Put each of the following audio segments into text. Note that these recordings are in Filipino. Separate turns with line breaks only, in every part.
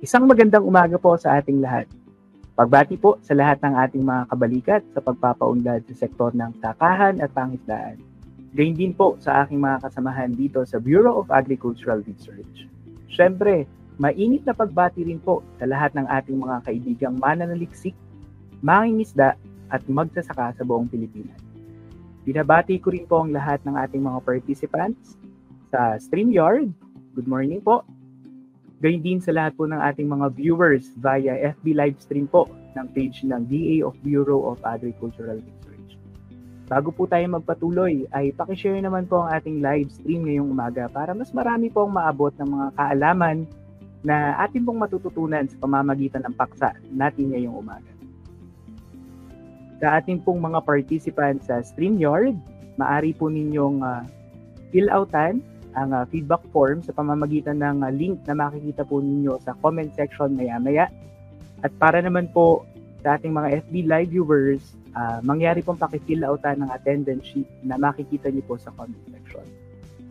Isang magandang umaga po sa ating lahat. Pagbati po sa lahat ng ating mga kabalikat sa pagpapaunlad sa sektor ng takahan at pangisdaan. Gayun din po sa aking mga kasamahan dito sa Bureau of Agricultural Research. Siyempre, mainit na pagbati rin po sa lahat ng ating mga kaibigang mananaliksik, mangingisda at magsasaka sa buong Pilipinas. Binabati ko rin po ang lahat ng ating mga participants sa StreamYard. Good morning po. Gayun din sa lahat po ng ating mga viewers via FB livestream po ng page ng DA of Bureau of Agricultural Research. Bago po tayo magpatuloy, ay pakishare naman po ang ating live stream ngayong umaga para mas marami pong maabot ng mga kaalaman na atin pong matututunan sa pamamagitan ng paksa natin ngayong umaga. Sa ating pong mga participants sa StreamYard, maaari po ninyong fill outan ang feedback form sa pamamagitan ng link na makikita po ninyo sa comment section maya-maya. At para naman po sa ating mga FB live viewers, mangyari pong pakifill outan ng attendance sheet na makikita niyo po sa comment section.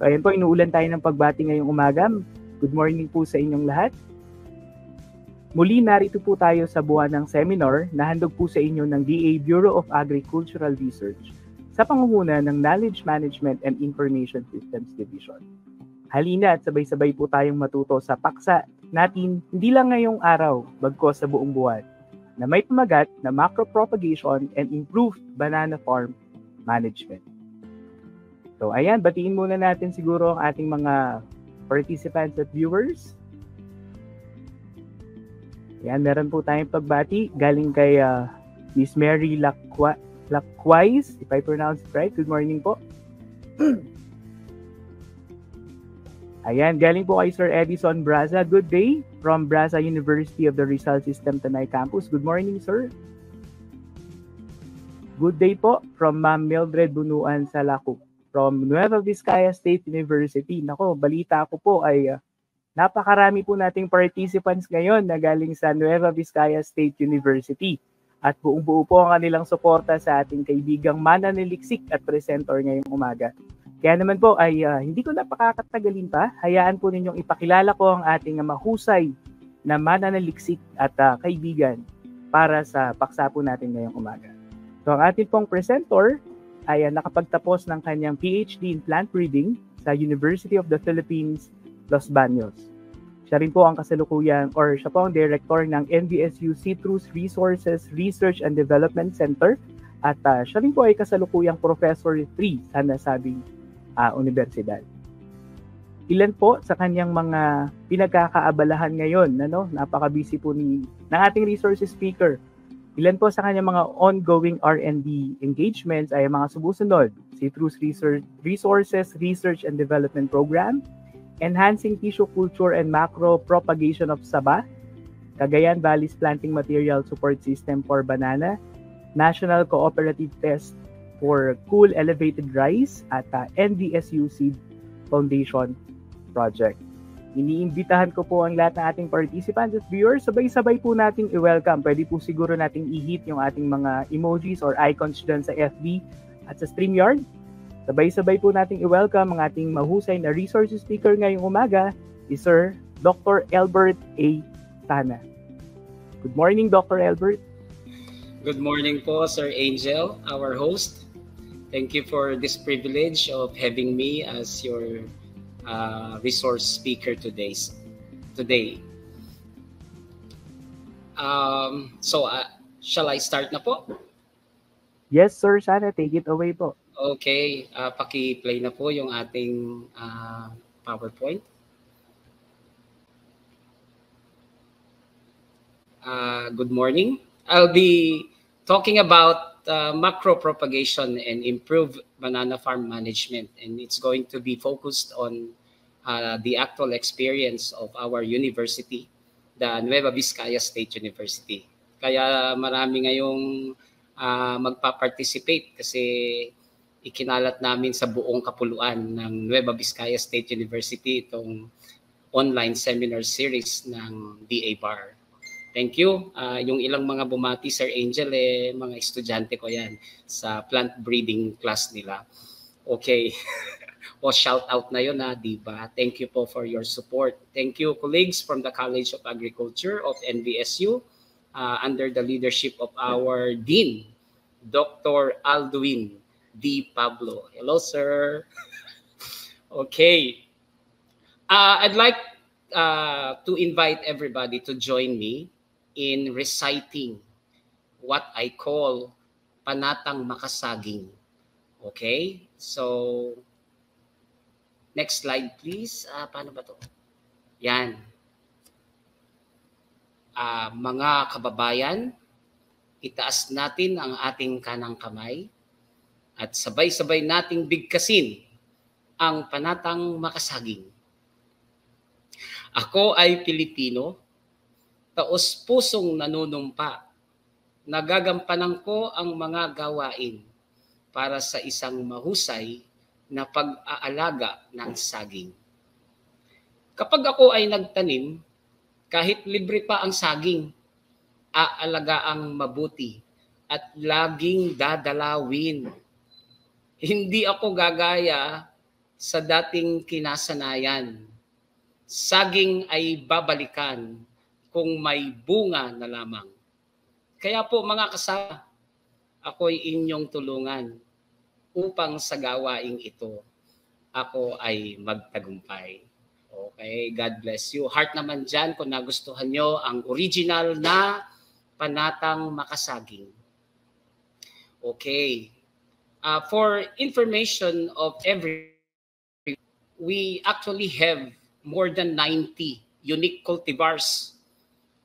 So ayan po, inuulan tayo ng pagbati ngayong umaga. Good morning po sa inyong lahat. Muli narito po tayo sa buwan ng seminar na handog po sa inyo ng DA Bureau of Agricultural Research sa pangunguna ng Knowledge Management and Information Systems Division. Halina at sabay-sabay po tayong matuto sa paksa natin hindi lang ngayong araw, bagkus sa buong buwan, na may pamagat na macro-propagation and improved banana farm management. So ayan, batiin muna natin siguro ang ating mga participants at viewers. Ayan, meron po tayong pagbati galing kay Miss Mary Lacquais, if I pronounce it right. Good morning po. Ayan, galing po kay Sir Edison Braza. Good day from Braza University of the Rizal System Tanay Campus. Good morning, sir. Good day po from Ma'am Mildred Bunuan Salacu from Nueva Vizcaya State University. Nako, balita ko po ay napakarami po nating participants ngayon na galing sa Nueva Vizcaya State University. At buong-buo po ang kanilang suporta sa ating kaibigang mananaliksik at presenter ngayong umaga. Kaya naman po ay hindi ko na pakakatagalin pa. Hayaan po ninyong ipakilala ko ang ating mahusay na mananaliksik at kaibigan para sa paksa po natin ngayong umaga. So ang ating pong presenter ay nakapagtapos ng kanyang PhD in plant breeding sa University of the Philippines, Los Baños. Siya rin po ang kasalukuyang or siya po ang director ng NVSU Citrus Resources Research and Development Center at siya rin po ay kasalukuyang Professor 3 sa nasabing universidad. Ilan po sa kanyang mga pinagkakaabalahan ngayon, napaka-busy po ng ating resources speaker. Ilan po sa kanyang mga ongoing R&D engagements ay mga sumusunod: Citrus Resources Research and Development Program, Enhancing Tissue Culture and Macro Propagation of Saba, Cagayan Valley's Planting Material Support System for Banana, National Cooperative Test for Cool Elevated Rice, at NVSU Seed Foundation Project. Iniimbitahan ko po ang lahat ng ating participants at viewers, sabay-sabay po nating i-welcome. Pwede po siguro nating i-hit yung ating mga emojis or icons dyan sa FB at sa StreamYard. Sabay-sabay po nating i-welcome ang ating mahusay na resources speaker ngayong umaga, si Sir Dr. Albert A. Sana. Good morning, Dr. Albert.
Good morning po, Sir Angel, our host. Thank you for this privilege of having me as your resource speaker today. Shall I start na po?
Yes, sir. Sana take it away po.
Okay, paki-play na po yung ating PowerPoint. Good morning. I'll be talking about macro propagation and improved banana farm management, and it's going to be focused on the actual experience of our university, the Nueva Vizcaya State University. Kaya marami ngayong magpa-participate kasi ikinalat namin sa buong kapuluan ng Nueva Vizcaya State University itong online seminar series ng DA BAR. Thank you. Yung ilang mga bumati, Sir Angel, mga estudyante ko yan sa plant breeding class nila. Okay. O shout out na yun, di ba? Thank you po for your support. Thank you, colleagues from the College of Agriculture of NVSU under the leadership of our Dean, Dr. Alduin D. Pablo. Hello, sir. Okay. I'd like to invite everybody to join me in reciting what I call Panatang Makasaging. Okay? So, next slide please. Paano ba to? Yan. Mga kababayan, itaas natin ang ating kanang kamay at sabay-sabay nating bigkasin ang panatang makasaging. Ako ay Pilipino, taos-pusong nanunumpa. Nagagampanan ko ang mga gawain para sa isang mahusay na pag-aalaga ng saging. Kapag ako ay nagtanim, kahit libre pa ang saging, aalagaang mabuti at laging dadalawin. Hindi ako gagaya sa dating kinasanayan. Saging ay babalikan kung may bunga na lamang. Kaya po mga kasama, ako'y inyong tulungan upang sa gawaing ito, ako ay magtagumpay. Okay, God bless you. Heart naman dyan kung nagustuhan nyo ang original na Panatang Makasaging. Okay. For information of we actually have more than 90 unique cultivars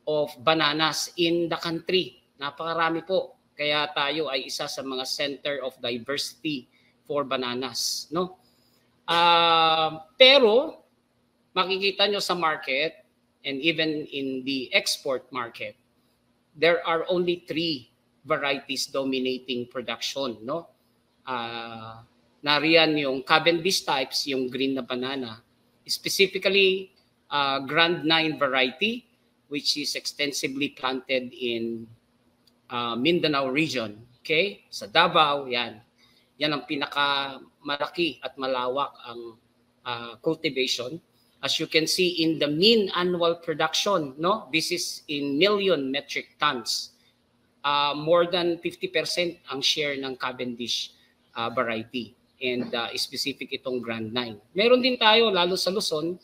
of bananas in the country. Napakarami po. Kaya tayo ay isa sa mga center of diversity for bananas, no? Pero makikita nyo sa market and even in the export market, there are only 3 varieties dominating production, no? Nariyan yung Cavendish types, yung green na banana, specifically Grand 9 variety, which is extensively planted in Mindanao region. Okay? Sa Davao, yan. Yan ang pinakamalaki at malawak ang cultivation. As you can see in the mean annual production, no? This is in million metric tons. More than 50% ang share ng Cavendish variety. And specific itong Grand 9. Meron din tayo, lalo sa Luzon,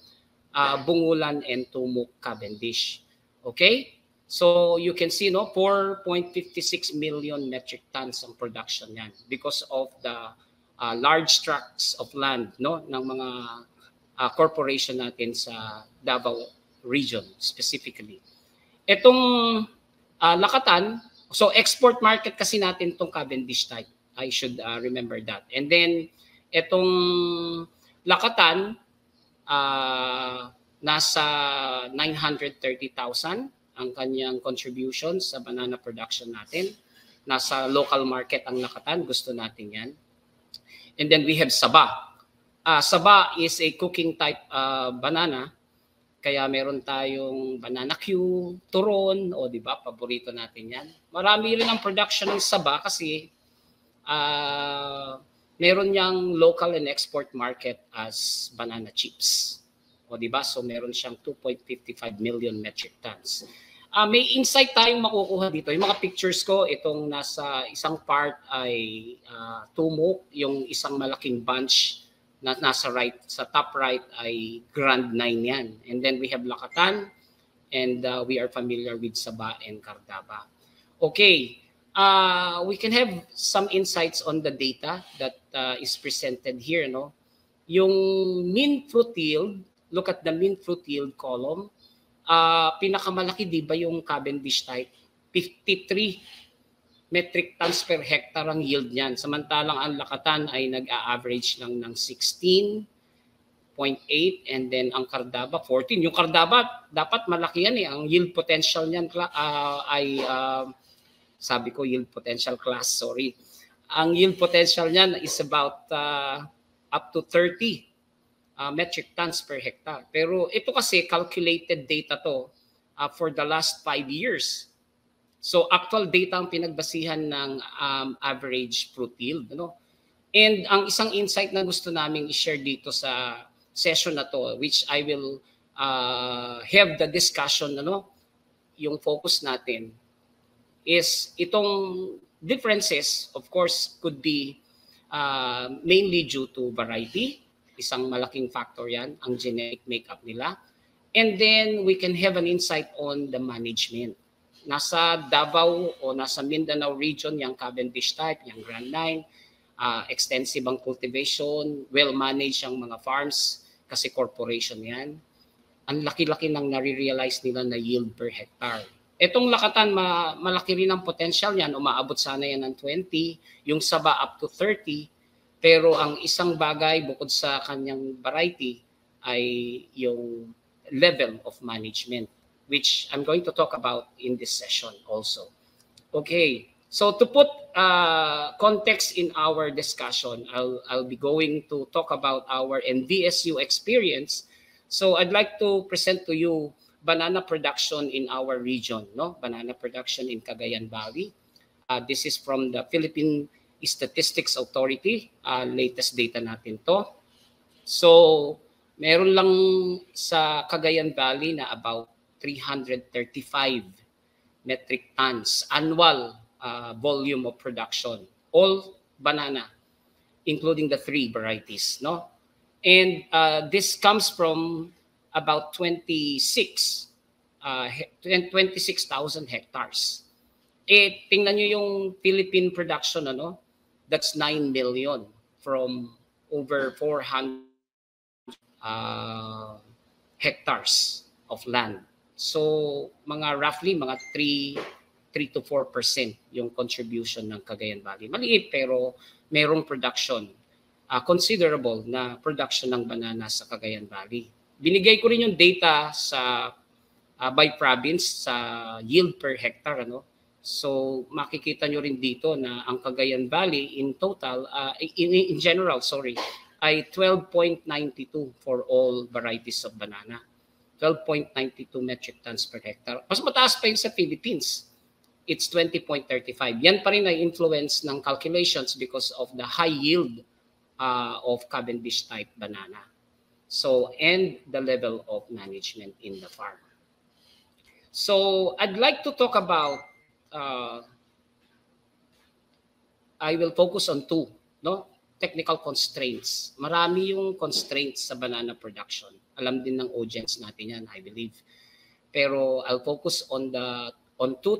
Bungulan and Tumuk Cavendish. Okay? So you can see, no, 4.56 million metric tons ang production yan because of the large tracts of land, no, ng mga corporation natin sa Davao region specifically. Itong Lakatan, so export market kasi natin itong Cavendish type. I should remember that. And then itong Lakatan, nasa 930,000 ang kanyang contribution sa banana production natin. Nasa local market ang Lakatan, gusto natin yan. And then we have Saba. Saba is a cooking type banana. Kaya meron tayong banana Q, turon, o di ba, paborito natin yan. Marami rin ang production ng Saba kasi meron niyang local and export market as banana chips. O di ba? So meron siyang 2.55 million metric tons. May insight tayong makukuha dito. Yung mga pictures ko, itong nasa isang part ay Tumuk, yung isang malaking bunch na nasa right, sa top right ay Grand 9 yan. And then we have Lakatan and we are familiar with Saba and Cardaba. Okay. We can have some insights on the data that is presented here, no? Yung mean fruit yield, look at the mean fruit yield column. Pinakamalaki, di ba, yung Cavendish type? 53 metric tons per hectare ang yield niyan. Samantalang ang Lakatan ay nag-a-average lang ng 16.8 and then ang Cardaba 14. Yung Cardaba dapat malaki yan eh. Ang yield potential niyan ay sabi ko yield potential class, sorry. Ang yield potential niyan is about up to 30 metric tons per hectare. Pero ito kasi calculated data to for the last 5 years. So actual data ang pinagbasihan ng average fruit yield. Ano? And ang isang insight na gusto naming i-share dito sa session na to, which I will have the discussion, ano, yung focus natin, is itong differences, of course, could be mainly due to variety. Isang malaking factor yan, ang genetic makeup nila. And then we can have an insight on the management. Nasa Davao o nasa Mindanao region, yung Cavendish type, yung Grand 9, extensive ang cultivation, well-managed ang mga farms kasi corporation yan. Ang laki-laki nang nare-realize nila na yield per hectare. Itong Lakatan, malaki rin ang potential yan. Umaabot sana yan ng 20, yung Saba up to 30. Pero ang isang bagay bukod sa kanyang variety ay yung level of management, which I'm going to talk about in this session also. Okay, so to put context in our discussion, I'll be going to talk about our NVSU experience. So I'd like to present to you banana production in our region, no? Banana production in Cagayan Valley. This is from the Philippine Statistics Authority. Latest data natin to. So meron lang sa Cagayan Valley na about 335 metric tons annual volume of production, all banana, including the 3 varieties, no? And this comes from about 26,000 hectares. Tingnan nyo yung Philippine production, ano? That's 9 million from over 400 hectares of land. So roughly mga 3 to 4% yung contribution ng Cagayan Valley. Maliit pero merong production, considerable na production ng banana sa Cagayan Valley. Binigay ko rin yung data sa by province sa yield per hectare, ano. So makikita nyo rin dito na ang Cagayan Valley in total, in general, ay 12.92 for all varieties of banana. 12.92 metric tons per hectare. Mas mataas pa yun sa Philippines. It's 20.35. Yan pa rin ay influence ng calculations because of the high yield of Cavendish type banana. So, and the level of management in the farm. So, I'd like to talk about, I will focus on 2, no? Technical constraints. Marami yung constraints sa banana production. Alam din ng audience natin yan, I believe. Pero I'll focus on 2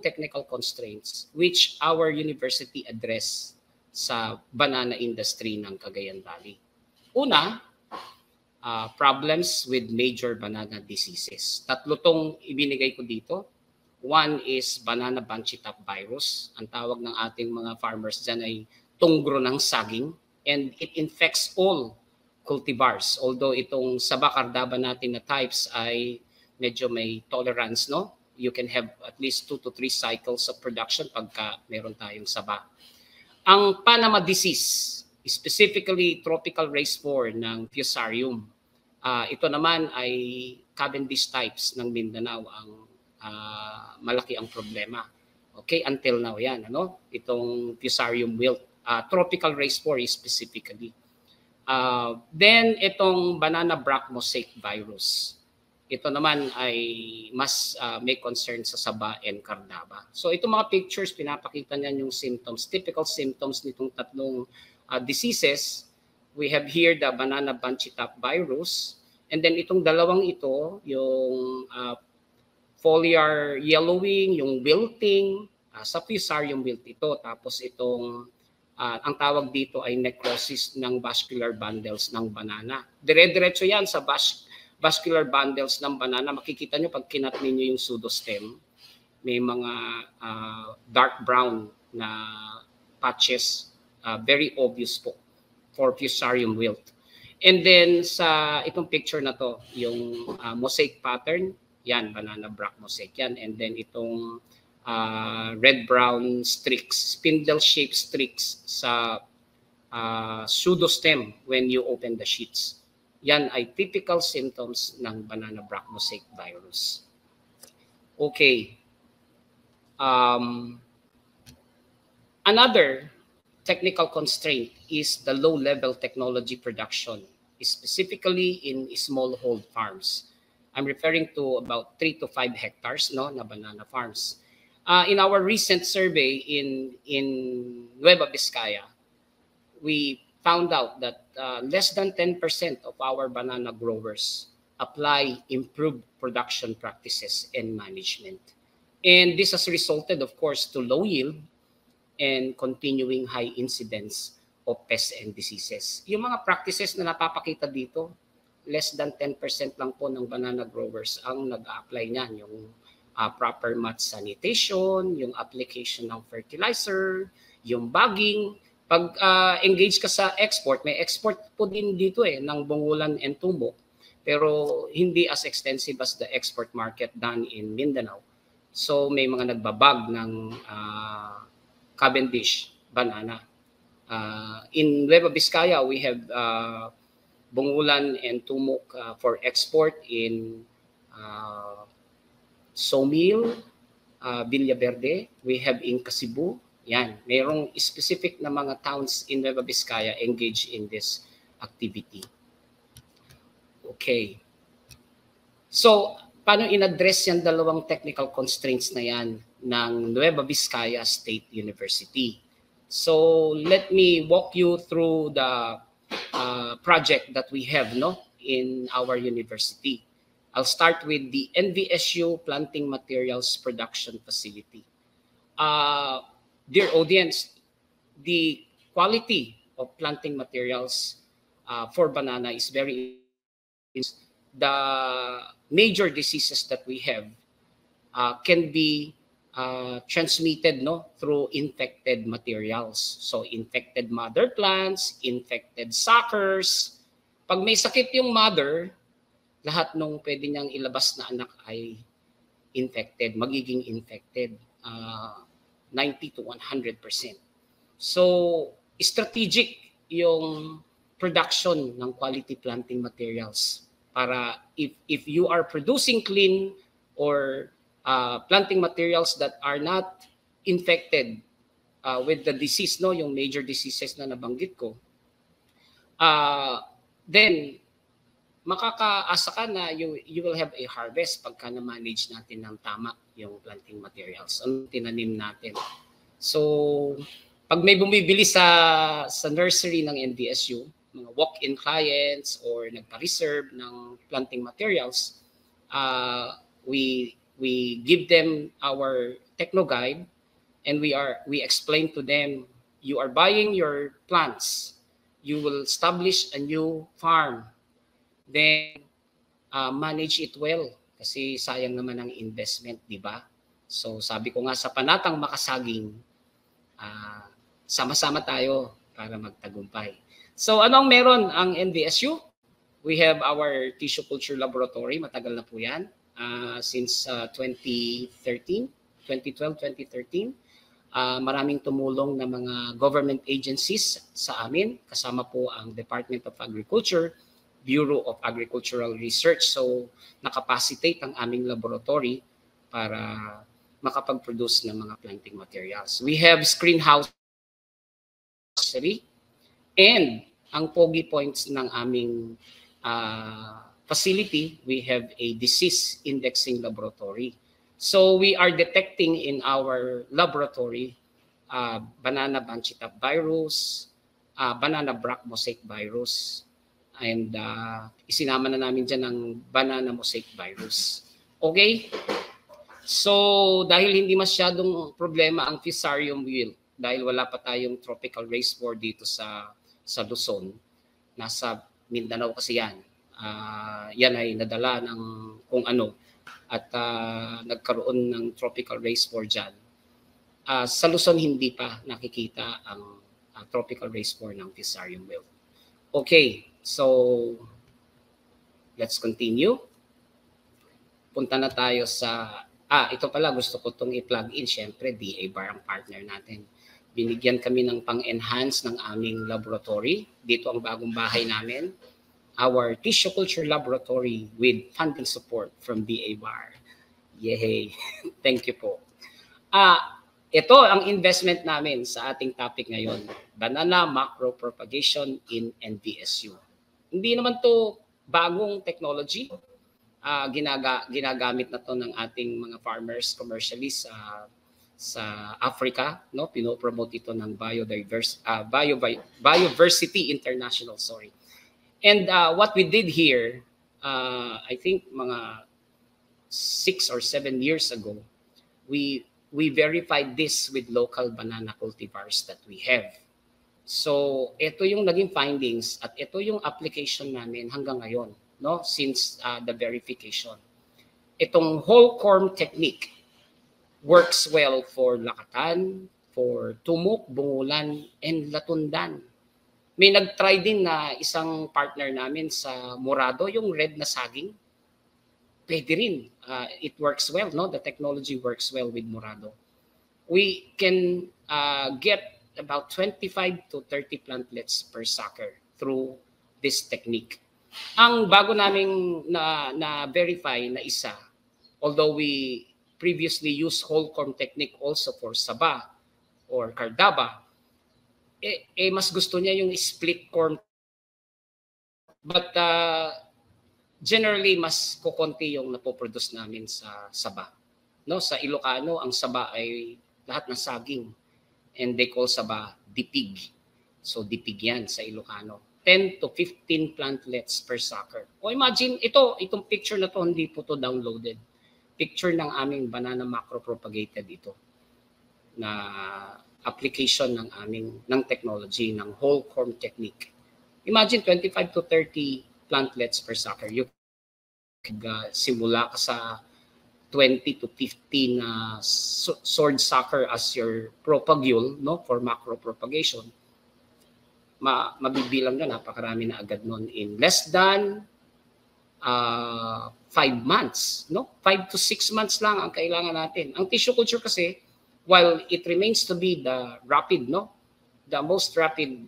technical constraints which our university address sa banana industry ng Cagayan Valley. Una, problems with major banana diseases. 3 tong ibinigay ko dito. One is banana bunchy top virus. Ang tawag ng ating mga farmers dyan ay tunggro ng saging. And it infects all cultivars. Although itong Saba Cardaba natin na types ay medyo may tolerance, no? You can have at least 2 to 3 cycles of production pagka meron tayong Saba. Ang Panama disease, specifically tropical race 4 ng Fusarium. Ito naman ay Cavendish types ng Mindanao ang malaki ang problema. Okay, until now yan, ano? Itong Fusarium wilt, tropical race 4 specifically. Then itong banana brack mosaic virus. Ito naman ay mas may concern sa Saba and Cardaba. So itong mga pictures, pinapakita niyan yung symptoms, typical symptoms nitong 3 diseases. We have here the banana bunchy top virus. And then itong dalawang ito, yung foliar yellowing, yung wilting, sa Fusarium wilt ito. Tapos itong, ang tawag dito ay necrosis ng vascular bundles ng banana. Dire-diretso yan sa vascular bundles ng banana. Makikita nyo pag kinat ninyo yung pseudostem, may mga dark brown na patches, very obvious po for Fusarium wilt. And then sa itong picture na to, yung mosaic pattern, yan, banana brack mosaic yan. And then itong red-brown streaks, spindle-shaped streaks sa pseudostem when you open the sheets. Yan ay typical symptoms ng banana brack mosaic virus. Okay. Another technical constraint is the low-level technology production, specifically in smallhold farms. I'm referring to about 3 to 5 hectares, no, na banana farms. In our recent survey in Nueva Vizcaya, we found out that less than 10% of our banana growers apply improved production practices and management. And this has resulted, of course, to low yield and continuing high incidence of pests and diseases. Yung mga practices na napapakita dito, less than 10% lang po ng banana growers ang nag-a-apply niyan. Yung proper mat sanitation, yung application ng fertilizer, yung bagging. Pag engage ka sa export, may export po din dito ng bungulan and tumbok, pero hindi as extensive as the export market done in Mindanao. So may mga nagbabag ng Cavendish banana. In Nueva Vizcaya, we have bungulan and tumok for export in Somil, Villaverde. We have in Kasibu. Yan, mayroong specific na mga towns in Nueva Vizcaya engaged in this activity. Okay. So, paano in-address yan dalawang technical constraints na yan ng Nueva Vizcaya State University? So, let me walk you through the project that we have in our university. I'll start with the NVSU Planting Materials Production Facility. Dear audience, the quality of planting materials for banana is very important. The major diseases that we have can be transmitted through infected materials. So infected mother plants, infected suckers. Pag may sakit yung mother, lahat nung pwede niyang ilabas na anak ay infected, magiging infected. 90 to 100%. So, strategic yung production ng quality planting materials para if you are producing clean or planting materials that are not infected with the disease, yung major diseases na nabanggit ko, then makakaasa ka na you will have a harvest pagka na-manage natin ng tama yung planting materials, ang tinanim natin. So, pag may bumibili sa nursery ng NDSU, mga walk-in clients or nagpa-reserve ng planting materials, we give them our techno guide and we explain to them, you are buying your plants, you will establish a new farm, then manage it well kasi sayang naman ang investment, di ba? So sabi ko nga sa Panatang Makasaging, sama-sama tayo para magtagumpay. So anong meron ang NVSU? We have our tissue culture laboratory, matagal na po yan, since 2013. Maraming tumulong na mga government agencies sa amin, kasama po ang Department of Agriculture, Bureau of Agricultural Research. So, nakapacitate ang aming laboratory para makapag-produce ng mga planting materials. We have screen house and ang pogi points ng aming facility, we have a disease indexing laboratory. So, we are detecting in our laboratory banana banchitap virus, banana brack mosaic virus, and isinama na namin dyan ang banana mosaic virus. Okay? So, dahil hindi masyadong problema ang Fusarium wilt, dahil wala pa tayong tropical race 4 dito sa Luzon, nasa Mindanao kasi yan. Yan ay nadala ng kung ano at nagkaroon ng tropical race 4 dyan. Sa Luzon, hindi pa nakikita ang tropical race 4 ng Fusarium wilt. Okay. So, let's continue. Punta na tayo sa, ito pala gusto ko itong i-plug in. Siyempre, DA Bar ang partner natin. Binigyan kami ng pang-enhance ng aming laboratory. Dito ang bagong bahay namin. Our tissue culture laboratory with funding support from DA Bar. Yay! Thank you po. Ito ang investment namin sa ating topic ngayon, banana macro propagation in NBSU. Hindi naman to bagong technology. Ginagamit na to ng ating mga farmers commercially sa Africa, no? Pinopromote ito ng Biodiversity International, sorry. And what we did here, I think mga 6 or 7 years ago, we verified this with local banana cultivars that we have. So, ito yung naging findings at ito yung application namin hanggang ngayon, no? Since the verification. Itong whole corm technique works well for lakatan, for tumok, bungulan, and latundan. May nag-try din na isang partner namin sa Morado, yung red na saging. Pwede rin. It works well, no? The technology works well with Morado. We can get about 25 to 30 plantlets per sucker through this technique. Ang bago naming na-verify na isa, although we previously used whole corm technique also for Saba or Cardaba, mas gusto niya yung split corm. But generally, mas kukonti yung napoproduce namin sa Saba. No? Sa Ilocano, ang Saba ay lahat ng saging. And they call Saba dipig. So dipig yan sa Ilocano. 10 to 15 plantlets per sucker. O imagine, itong picture na to, hindi po to downloaded. Picture ng aming banana macro propagated ito na application ng technology, ng whole corm technique. Imagine 25 to 30 plantlets per sucker. You could simula ka sa 20 to 15 sword sucker as your propagule, no, for macro propagation. Mabibilang na napakarami na agad noon in less than 5 months, no? 5 to 6 months lang ang kailangan natin. Ang tissue culture kasi, while it remains to be the most rapid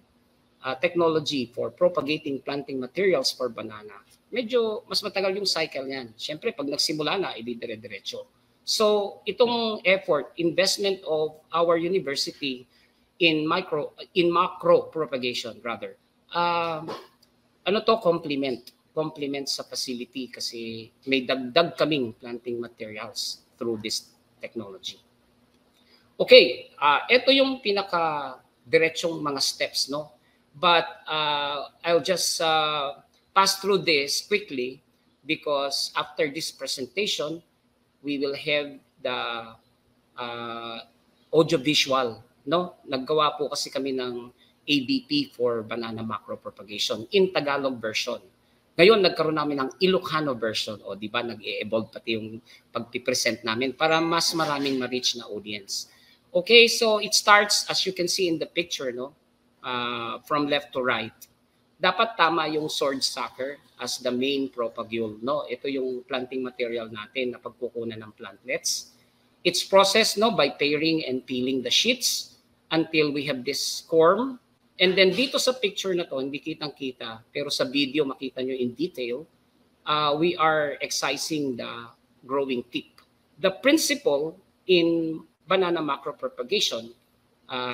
technology for propagating planting materials for banana, medyo mas matagal yung cycle niyan. Siyempre, pag nagsimula na, dire-diretso. So, itong effort, investment of our university in macro propagation rather, complement sa facility kasi may dagdag kaming planting materials through this technology. Okay, ito yung pinaka-diretsong mga steps, no? But I'll just pass through this quickly because after this presentation, we will have the audiovisual, no? Naggawa po kasi kami ng ABP for banana macro propagation in Tagalog version. Ngayon, nagkaroon namin ng Ilocano version. O, di ba, nag-e-evolve pati yung pag-present namin para mas maraming ma-reach na audience. Okay, so it starts, as you can see in the picture, no? From left to right. Dapat tama yung sword sucker as the main propagule, no? Ito yung planting material natin na pagkukunan ng plantlets. It's processed, no, by pairing and peeling the sheets until we have this corm. And then dito sa picture na to, hindi kitang-kita, pero sa video makita nyo in detail, we are excising the growing tip. The principle in banana macro propagation,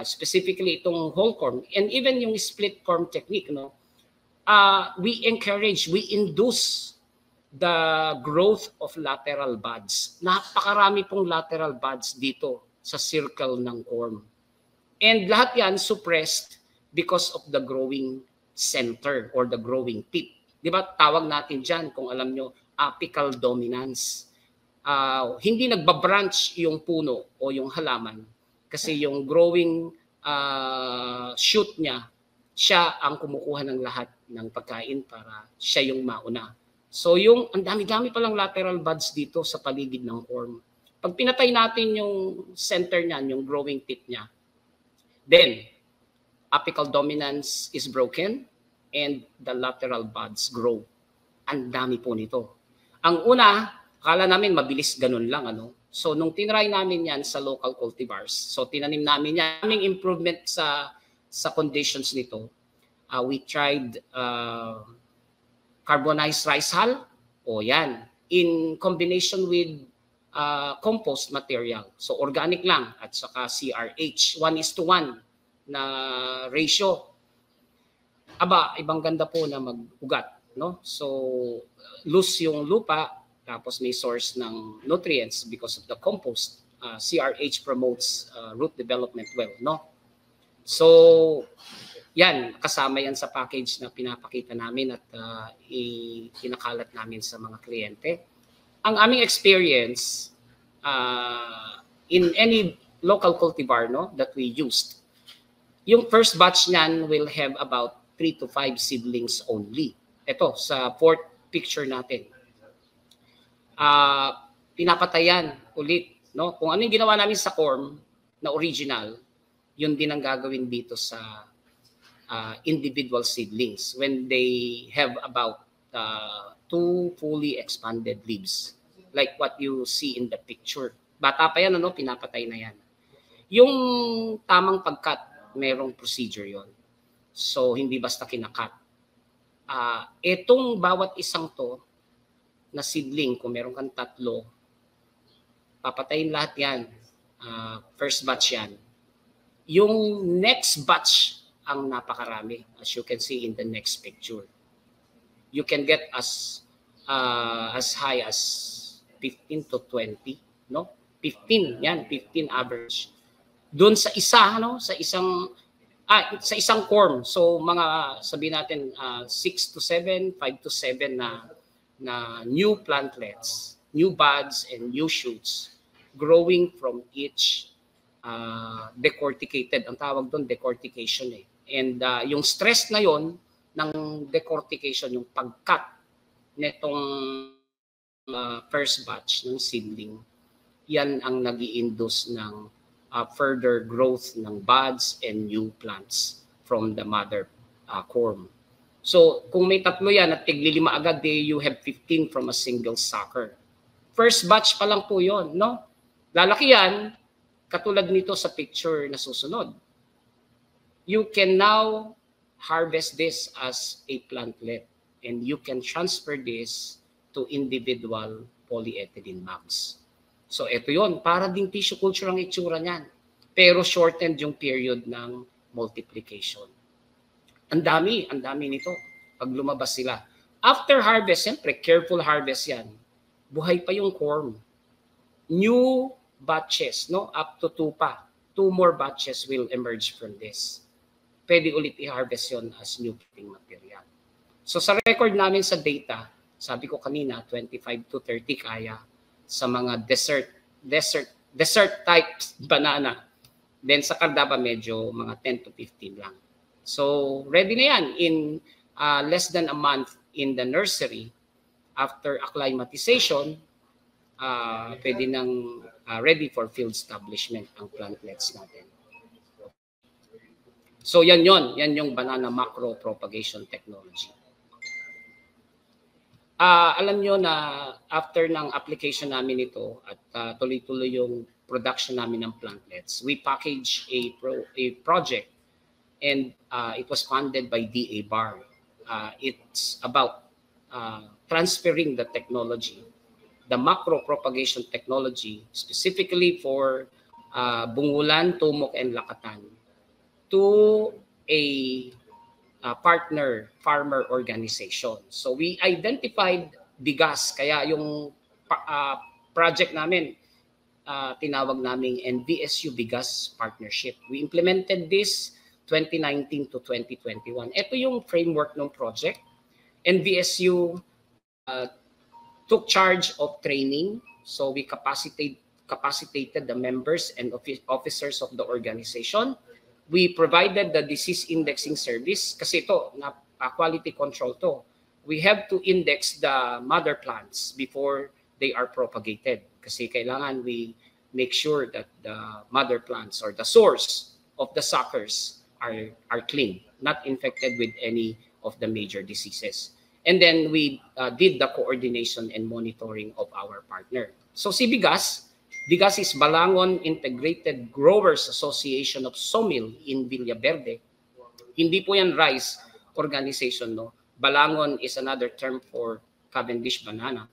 specifically itong whole corm, and even yung split corm technique, no, we induce the growth of lateral buds. Napakarami pong lateral buds dito sa circle ng corm. And lahat yan suppressed because of the growing center or the growing tip. Di ba tawag natin dyan, kung alam nyo, apical dominance. Hindi nagbabranch yung puno o yung halaman kasi yung growing shoot niya, siya ang kumukuha ng lahat ng pagkain para siya yung mauna. So yung ang dami-dami palang lateral buds dito sa paligid ng corm. Pag pinatay natin yung center niyan, yung growing tip niya, then apical dominance is broken and the lateral buds grow. Ang dami po nito. Ang una, akala namin mabilis ganun lang, ano? So nung tinry namin yan sa local cultivars, so tinanim namin yan, aming improvement sa conditions nito, we tried carbonized rice hull, o yan, in combination with compost material. So organic lang at saka CRH. 1:1 na ratio. Aba, ibang ganda po na mag-ugat, no? So loose yung lupa, tapos may source ng nutrients because of the compost. CRH promotes root development well, no? So yan, kasama yan sa package na pinapakita namin at kinakalat namin sa mga kliyente. Ang aming experience in any local cultivar, no, that we used, yung first batch niyan will have about 3 to 5 seedlings only. Ito, sa fourth picture natin. Pinapatayan ulit, no? Kung ano yung ginawa namin sa corm na original, yun din ang gagawin dito sa individual seedlings when they have about 2 fully expanded leaves. Like what you see in the picture. Bata pa yan, ano? Pinapatay na yan. Yung tamang pagkat, merong procedure yon. So, hindi basta kinakat. Etong bawat isang to na seedling, kung meron kang 3, papatayin lahat yan. First batch yan. Yung next batch ang napakarami, as you can see in the next picture. You can get as high as 15 to 20, no? 15, yan, 15 average. Doon sa isa, no, sa isang corm. So mga sabihin natin 6 to 7, 5 to 7 na new plantlets, new buds and new shoots growing from each decorticated. Ang tawag doon decortication eh. And yung stress na yon ng decortication, yung pagkat netong first batch ng seedling, yan ang nag-i-induce ng further growth ng buds and new plants from the mother corm. So kung may 3 yan at tigli-5 agad, you have 15 from a single sucker. First batch pa lang po yon, no? Lalaki yan, katulad nito sa picture na susunod. You can now harvest this as a plantlet and you can transfer this to individual polyethylene bags. So ito yon, para ding tissue culture ang itsura niyan. Pero shortened yung period ng multiplication. Ang dami nito pag lumabas sila. After harvest, siyempre careful harvest yan. Buhay pa yung corm. New batches, no? Up to 2 pa. 2 more batches will emerge from this. Pwede ulit i-harvest yon as new planting material. So sa record namin sa data, sabi ko kanina 25 to 30 kaya sa mga desert type banana. Then sa Cardapa medyo mga 10 to 15 lang. So ready na yan in less than a month in the nursery. After acclimatization, pwede nang ready for field establishment ang plantlets natin. So yan yung banana macro propagation technology. Alam nyo na after ng application namin ito at tuloy-tuloy yung production namin ng plantlets, we package a project and it was funded by DA-BAR. It's about transferring the technology, the macro propagation technology, specifically for Bungulan, Tumok, and Lakatan to a partner farmer organization. So we identified bigas, kaya yung project namin tinawag naming NVSU Bigas Partnership. We implemented this 2019 to 2021. Ito yung framework ng project. NVSU took charge of training, so we capacitated the members and officers of the organization. We provided the disease indexing service kasi ito, quality control to. We have to index the mother plants before they are propagated kasi kailangan we make sure that the mother plants or the source of the suckers are clean, not infected with any of the major diseases. And then we did the coordination and monitoring of our partner. So si Bigas is Balangon Integrated Growers Association of Sawmill in Villaverde. Hindi po yan rice organization, no? Balangon is another term for Cavendish banana.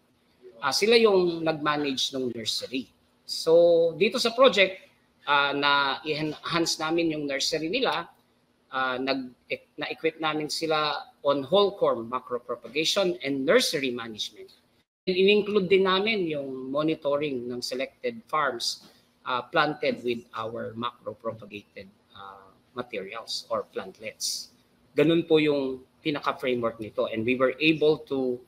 sila yung nag-manage ng nursery. So dito sa project, na i-enhance namin yung nursery nila, na-equip namin sila on whole corn macropropagation and nursery management. And in-include din namin yung monitoring ng selected farms planted with our macropropagated materials or plantlets. Ganun po yung pinaka-framework nito, and we were able to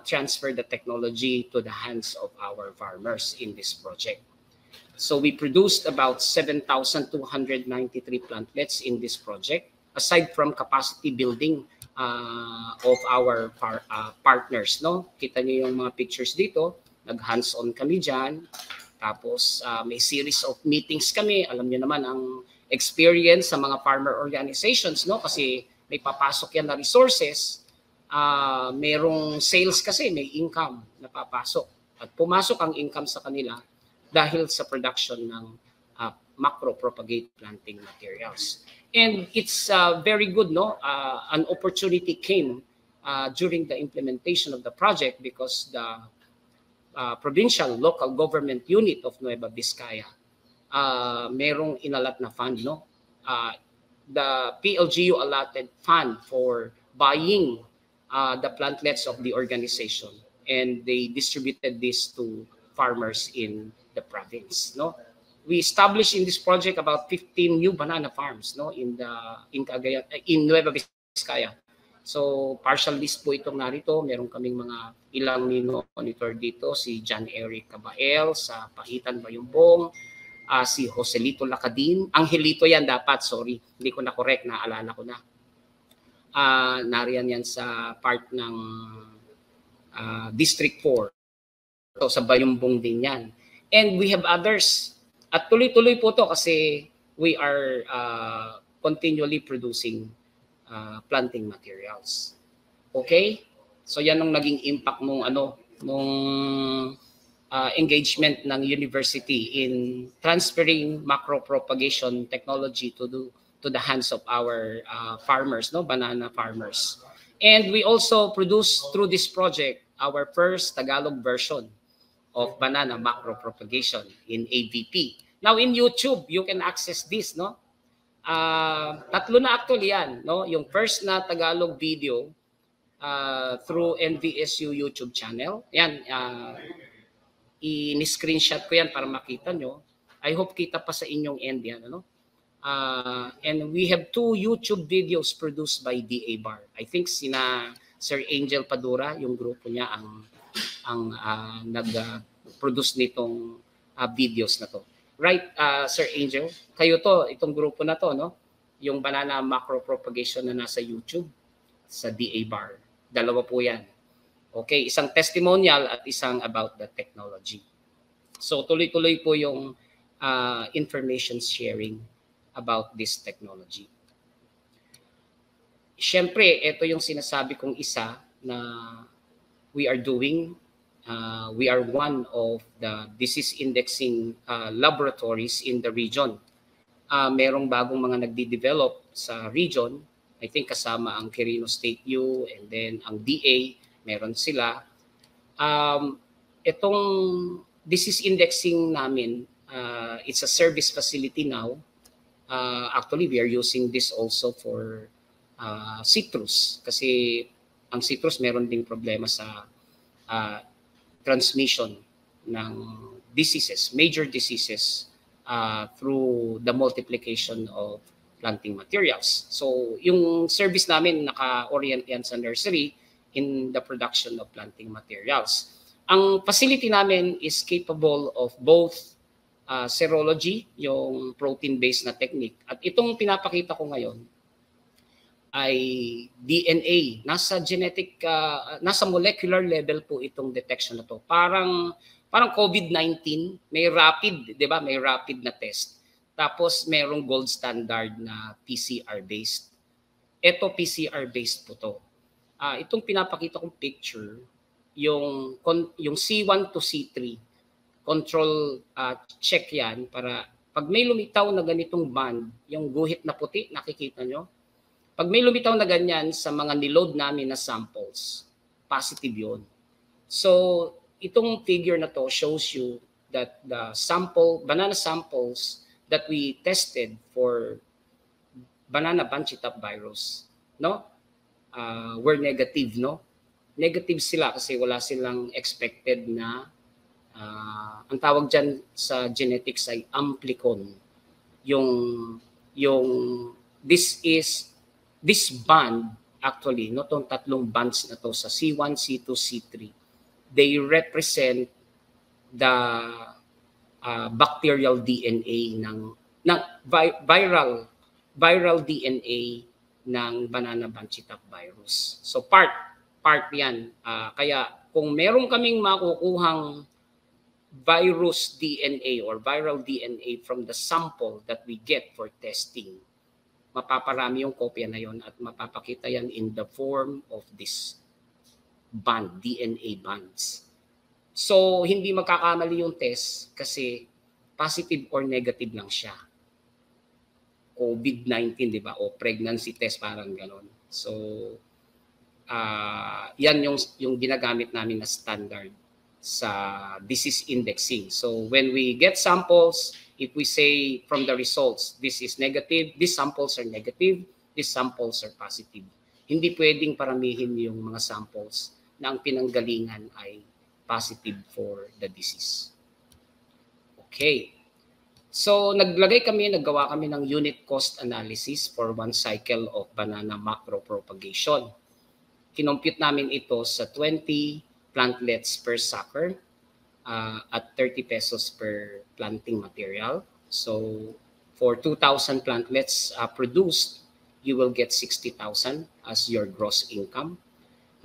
transfer the technology to the hands of our farmers in this project. So we produced about 7,293 plantlets in this project, aside from capacity building of our partners. No? Kita niyo yung mga pictures dito, nag-hands-on kami dyan. Tapos may series of meetings kami. Alam niyo naman ang experience sa mga farmer organizations, no? Kasi may papasok yan na resources, merong sales kasi, may income na papasok. At pumasok ang income sa kanila dahil sa production ng macro-propagate planting materials. And it's very good, no? An opportunity came during the implementation of the project because the provincial local government unit of Nueva Vizcaya, merong inalat na fund, no? The PLGU allotted fund for buying the plantlets of the organization, and they distributed this to farmers in the province, no? We established in this project about 15 new banana farms, no, in Cagayan, in Nueva Vizcaya. So partial list po itong narito. Meron kaming mga ilang monitor dito, si John Eric Cabael sa Pahitan Bayumbong, si Joselito Lacadin, Angelito yan dapat, sorry, hindi ko na correct, naalala ko na. Nariyan yan sa part ng District 4. So sa Bayumbong din yan. And we have others. At tuloy-tuloy po to kasi we are continually producing planting materials. Okay? So yan ang naging impact nung engagement ng university in transferring macro-propagation technology to the hands of our farmers, no, banana farmers. And we also produced through this project our first Tagalog version of banana macro-propagation in AVP. Now in YouTube, you can access this, no? Tatlo na actually yan, no? Yung first na Tagalog video through NVSU YouTube channel. Yan, i-screenshot ko yan para makita nyo. I hope kita pa sa inyong end yan, ano? And we have 2 YouTube videos produced by DA Bar. I think sina Sir Angel Padura, yung grupo niya ang nag-produce nitong videos na to. Right, Sir Angel? Kayo to, itong grupo na to, no? Yung banana macro propagation na nasa YouTube sa DA Bar. Dalawa po yan. Okay, isang testimonial at isang about the technology. So tuloy-tuloy po yung information sharing about this technology. Siyempre, ito yung sinasabi kong isa na we are doing. We are one of the disease indexing laboratories in the region. Merong bagong mga nagdi-develop sa region. I think kasama ang Quirino State U and then ang DA, meron sila. Itong disease indexing namin, it's a service facility now. Actually, we are using this also for citrus kasi ang citrus meron ding problema sa transmission ng diseases, major diseases through the multiplication of planting materials. So yung service namin naka-orient yan sa nursery in the production of planting materials. Ang facility namin is capable of both serology, yung protein-based na technique. At itong pinapakita ko ngayon ay DNA. Nasa genetic, nasa molecular level po itong detection na to. Parang COVID-19, may rapid, di ba? May rapid na test. Tapos merong gold standard na PCR-based. Ito PCR-based po to. Itong pinapakita kong picture, yung C1 to C3, control check yan para pag may lumitaw na ganitong band, yung guhit na puti, nakikita nyo? Pag may lumitaw na ganyan sa mga niload namin na samples, positive yun. So, itong figure na to shows you that the banana samples that we tested for banana bunchy top virus, no, were negative, no? Negative sila kasi wala silang expected na ang tawag dyan sa genetics ay amplicon. This band actually, no, tong tatlong bands na to sa C1, C2, C3, they represent the bacterial DNA ng viral DNA ng banana bunchy top virus. So part 'yan. Kaya kung meron kaming makukuhang virus DNA or viral DNA from the sample that we get for testing, mapaparami yung kopya na yon at mapapakita yan in the form of this band, DNA bands. So, hindi magkakamali yung test kasi positive or negative lang siya. COVID-19, di ba? O pregnancy test, parang ganon. So, yan yung ginagamit namin na standard sa disease indexing. So, when we get samples, if we say from the results, this is negative, these samples are negative, these samples are positive. Hindi pwedeng paramihin yung mga samples na ang pinanggalingan ay positive for the disease. Okay. So, naggawa kami ng unit cost analysis for one cycle of banana macro propagation. Kinompute namin ito sa 20 plantlets per sucker at 30 pesos per planting material. So, for 2,000 plantlets produced, you will get 60,000 as your gross income.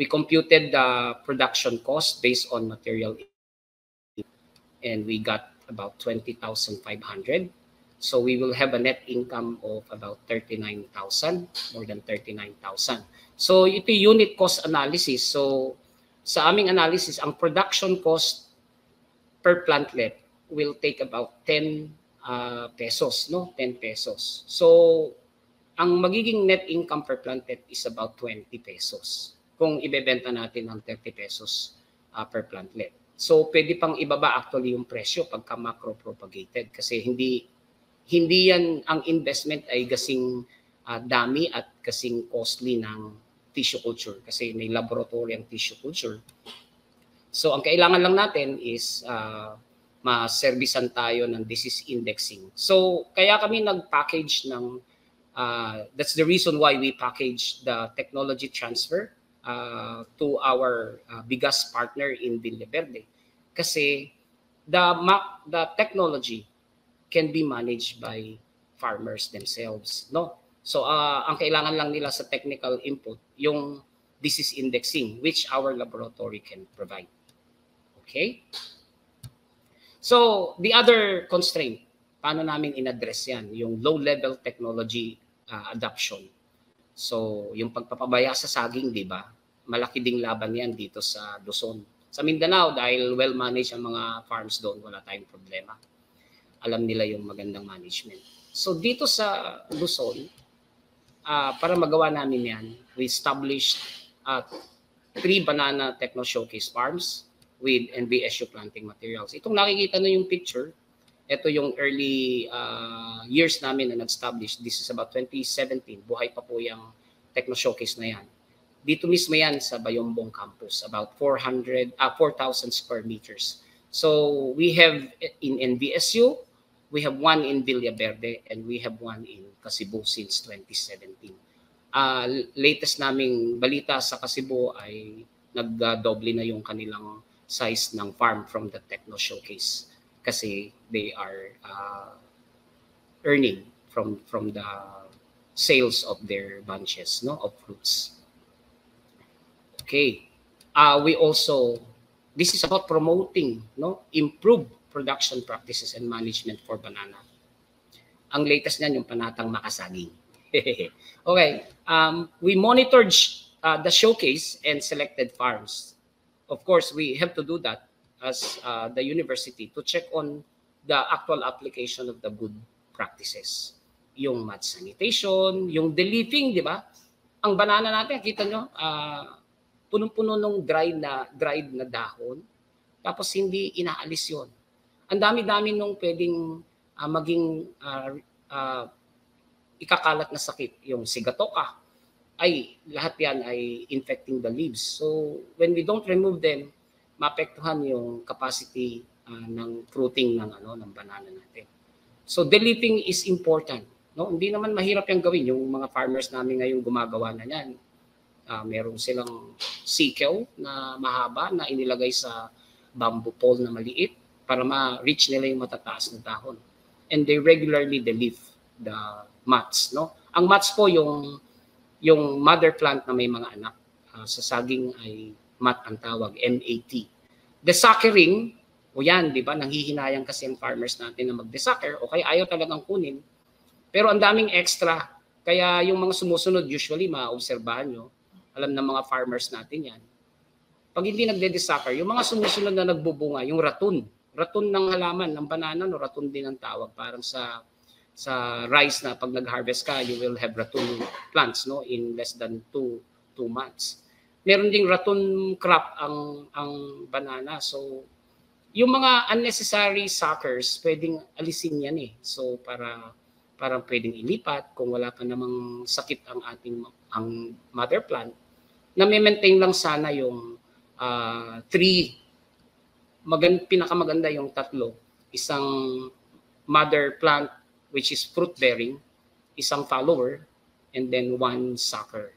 We computed the production cost based on material and we got about 20,500. So we will have a net income of about 39,000, more than 39,000. So ito unit cost analysis. So sa aming analysis, ang production cost per plantlet will take about 10 pesos, no? 10 pesos. So ang magiging net income per plantlet is about 20 pesos kung ibebenta natin ng 30 pesos per plantlet. So pwede pang ibaba actually yung presyo pagka macro propagated kasi hindi yan ang investment ay kasing dami at kasing costly ng tissue culture kasi may laboratory ang tissue culture. So ang kailangan lang natin is ma-servicean tayo ng disease indexing. So kaya kami nag-package ng that's the reason why we package the technology transfer to our biggest partner in Villaverde. Kasi the technology can be managed by farmers themselves, no? So ang kailangan lang nila sa technical input yung disease indexing which our laboratory can provide. Okay? So the other constraint, paano namin in-address yan? Yung low-level technology adoption. So, yung pagpapabaya sa saging, di ba? Malaki ding laban yan dito sa Luzon. Sa Mindanao, dahil well-managed ang mga farms doon, wala tayong problema. Alam nila yung magandang management. So, dito sa Luzon, para magawa namin yan, we established 3 banana techno showcase farms with NBSU planting materials. Itong nakikita na yung picture, ito yung early years namin na nag-establish. This is about 2017. Buhay pa po yung Techno Showcase na yan. Dito mismo yan sa Bayombong campus, about 4,000 square meters. So we have in NBSU, we have one in Villaverde, and we have one in Kasibu since 2017. Latest naming balita sa Kasibu ay nagdoble na yung kanilang size ng farm from the Techno Showcase. Kasi they are earning from the sales of their bunches, no, of fruits. Okay, we also, this is about promoting, no, improved production practices and management for banana. Ang latest niyan yung panatang makasaging. Okay, we monitored the showcase and selected farms. Of course, we have to do that as the university to check on the actual application of the good practices. Yung mud sanitation, yung de-leafing, di ba? Ang banana natin, kita nyo, punong-puno ng dried na dahon. tapos hindi inaalis yon. Ang dami-dami nung pwedeng maging ikakalat na sakit. Yung sigatoka, ay lahat yan ay infecting the leaves. So when we don't remove them, maapektuhan yung capacity ng fruiting ng banana natin. So deleafing is important. No, hindi naman mahirap yung gawin. Yung mga farmers namin ngayon gumagawa na yan. Meron silang sickle na mahaba na inilagay sa bamboo pole na maliit para ma-reach nila yung matataas na dahon. And they regularly deleaf the mats. No? Ang mats po yung mother plant na may mga anak. Sa saging ay mat ang tawag, MAT. Desuckering, o yan, di ba? Nanghihinayang kasi ang farmers natin na mag-desucker o kaya ayaw talagang kunin. Pero ang daming extra. Kaya yung mga sumusunod, usually, maobserbahan nyo, alam ng mga farmers natin yan. Pag hindi nagde-desucker, yung mga sumusunod na nagbubunga, yung raton ng halaman, ng banana, no, raton din ang tawag. Parang sa rice na pag nag-harvest ka, you will have raton plants no, in less than 2 months. Meron ding raton crop ang banana. So, yung mga unnecessary suckers, pwedeng alisin yan eh. So, parang pwedeng ilipat kung wala pa namang sakit ang mother plant, na may maintain lang sana yung 3, pinakamaganda yung 3, isang mother plant which is fruit bearing, isang follower, and then 1 sucker.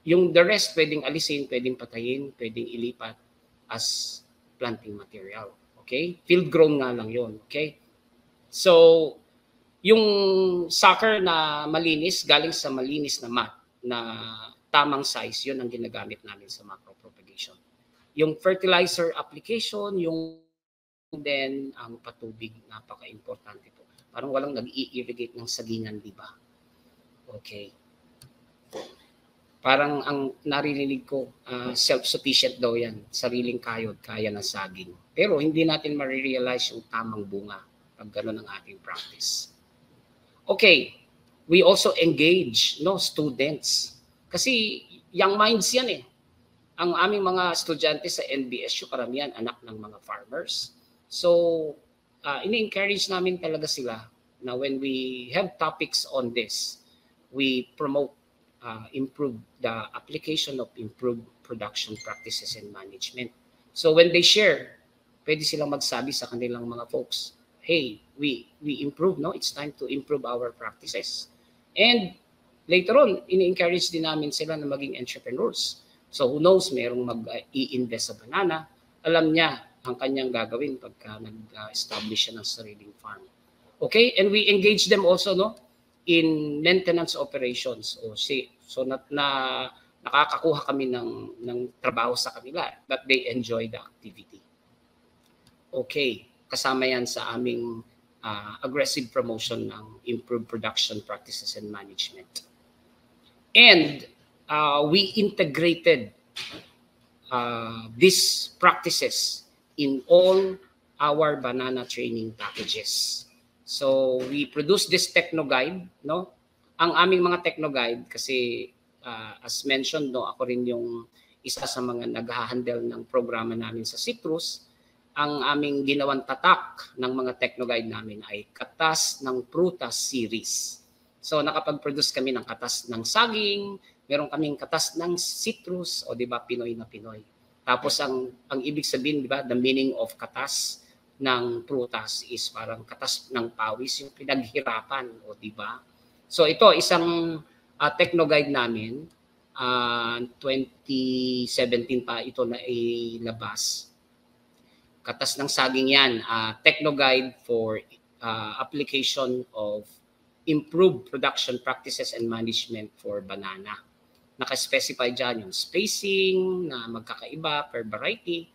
Yung the rest pwedeng alisin, pwedeng patayin, pwedeng ilipat as planting material. Okay? Field grown nga lang yon. Okay? So, yung sucker na malinis, galing sa malinis na mat, na tamang size, yun ang ginagamit namin sa macro propagation. Yung fertilizer application, yung then ang patubig, napaka-importante po. Parang walang nag-i-irrigate ng sagingan, di ba? Okay. Parang ang naririnig ko, self-sufficient daw yan. Sariling kayod, kaya ng saging. Pero hindi natin marirealize yung tamang bunga pag gano'n ang ating practice. Okay. We also engage students. Kasi young minds yan eh. Ang aming mga estudyante sa NBSU, karamihan anak ng mga farmers. So, ini-encourage namin talaga sila na when we have topics on this, we promote improve the application of improved production practices and management. So when they share, pwede silang magsabi sa kanilang mga folks, hey, we improve, no? It's time to improve our practices. And later on, ini-encourage din namin sila na maging entrepreneurs. So who knows, merong mag-i-invest sa banana, alam niya ang kanyang gagawin pagka nag-establish siya ng sariling farm. Okay? And we engage them also in maintenance operations. So nakakakuha kami ng trabaho sa kanila, but they enjoy the activity. Okay. Kasama yan sa aming aggressive promotion ng improved production practices and management. And we integrated these practices in all our banana training packages. So we produce this techno guide, no? Ang aming mga techno guide kasi as mentioned, ako rin yung isa sa mga nag-handle ng programa namin sa Citrus. Ang aming ginawang tatak ng mga techno guide namin ay Katas ng Prutas series. So nakapag-produce kami ng katas ng saging, meron kaming katas ng citrus, o di ba, Pinoy na Pinoy. Tapos ang ibig sabihin, di ba, the meaning of katas ng prutas is parang katas ng pawis, yung pinaghirapan, o di ba? So ito, isang techno guide namin, 2017 pa ito na ilabas. Katas ng saging yan, techno guide for application of improved production practices and management for banana. Naka-specify dyan yung spacing na magkakaiba per variety.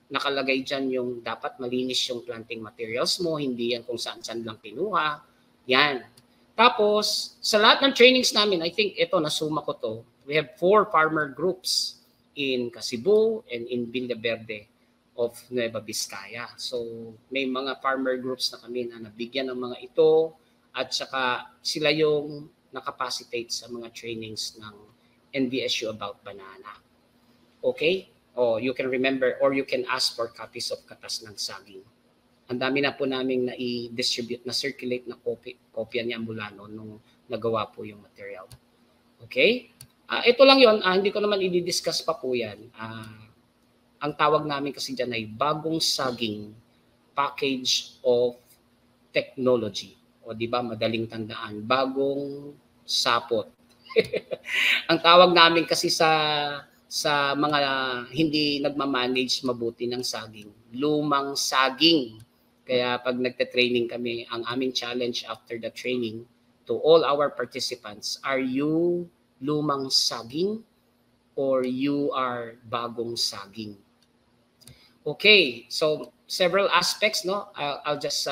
Nakalagay dyan yung dapat malinis yung planting materials mo, hindi yan kung saan-saan lang kinuha. Yan. Tapos, sa lahat ng trainings namin, I think ito, nasuma ko to, we have 4 farmer groups in Kasibu and in Villaverde of Nueva Vizcaya. So, may mga farmer groups na kami na nabigyan ng mga ito at saka sila yung nakapacitate sa mga trainings ng NBSU about banana. Okay? O you can remember or you can ask for copies of Katas ng Saging. Ang dami na po naming na-i-distribute, na-circulate na kopya niya mula noon nung nagawa po yung material. Okay? Ito lang yon, hindi ko naman i-discuss pa po yan. Ang tawag namin kasi dyan ay bagong saging package of technology. O di ba madaling tandaan, bagong sapot. Ang tawag namin kasi sa mga hindi nagmamanage mabuti ng saging, lumang saging. Kaya pag nagte-training kami, ang aming challenge after the training to all our participants, are you lumang saging or you are bagong saging? Okay, so several aspects, no? I'll just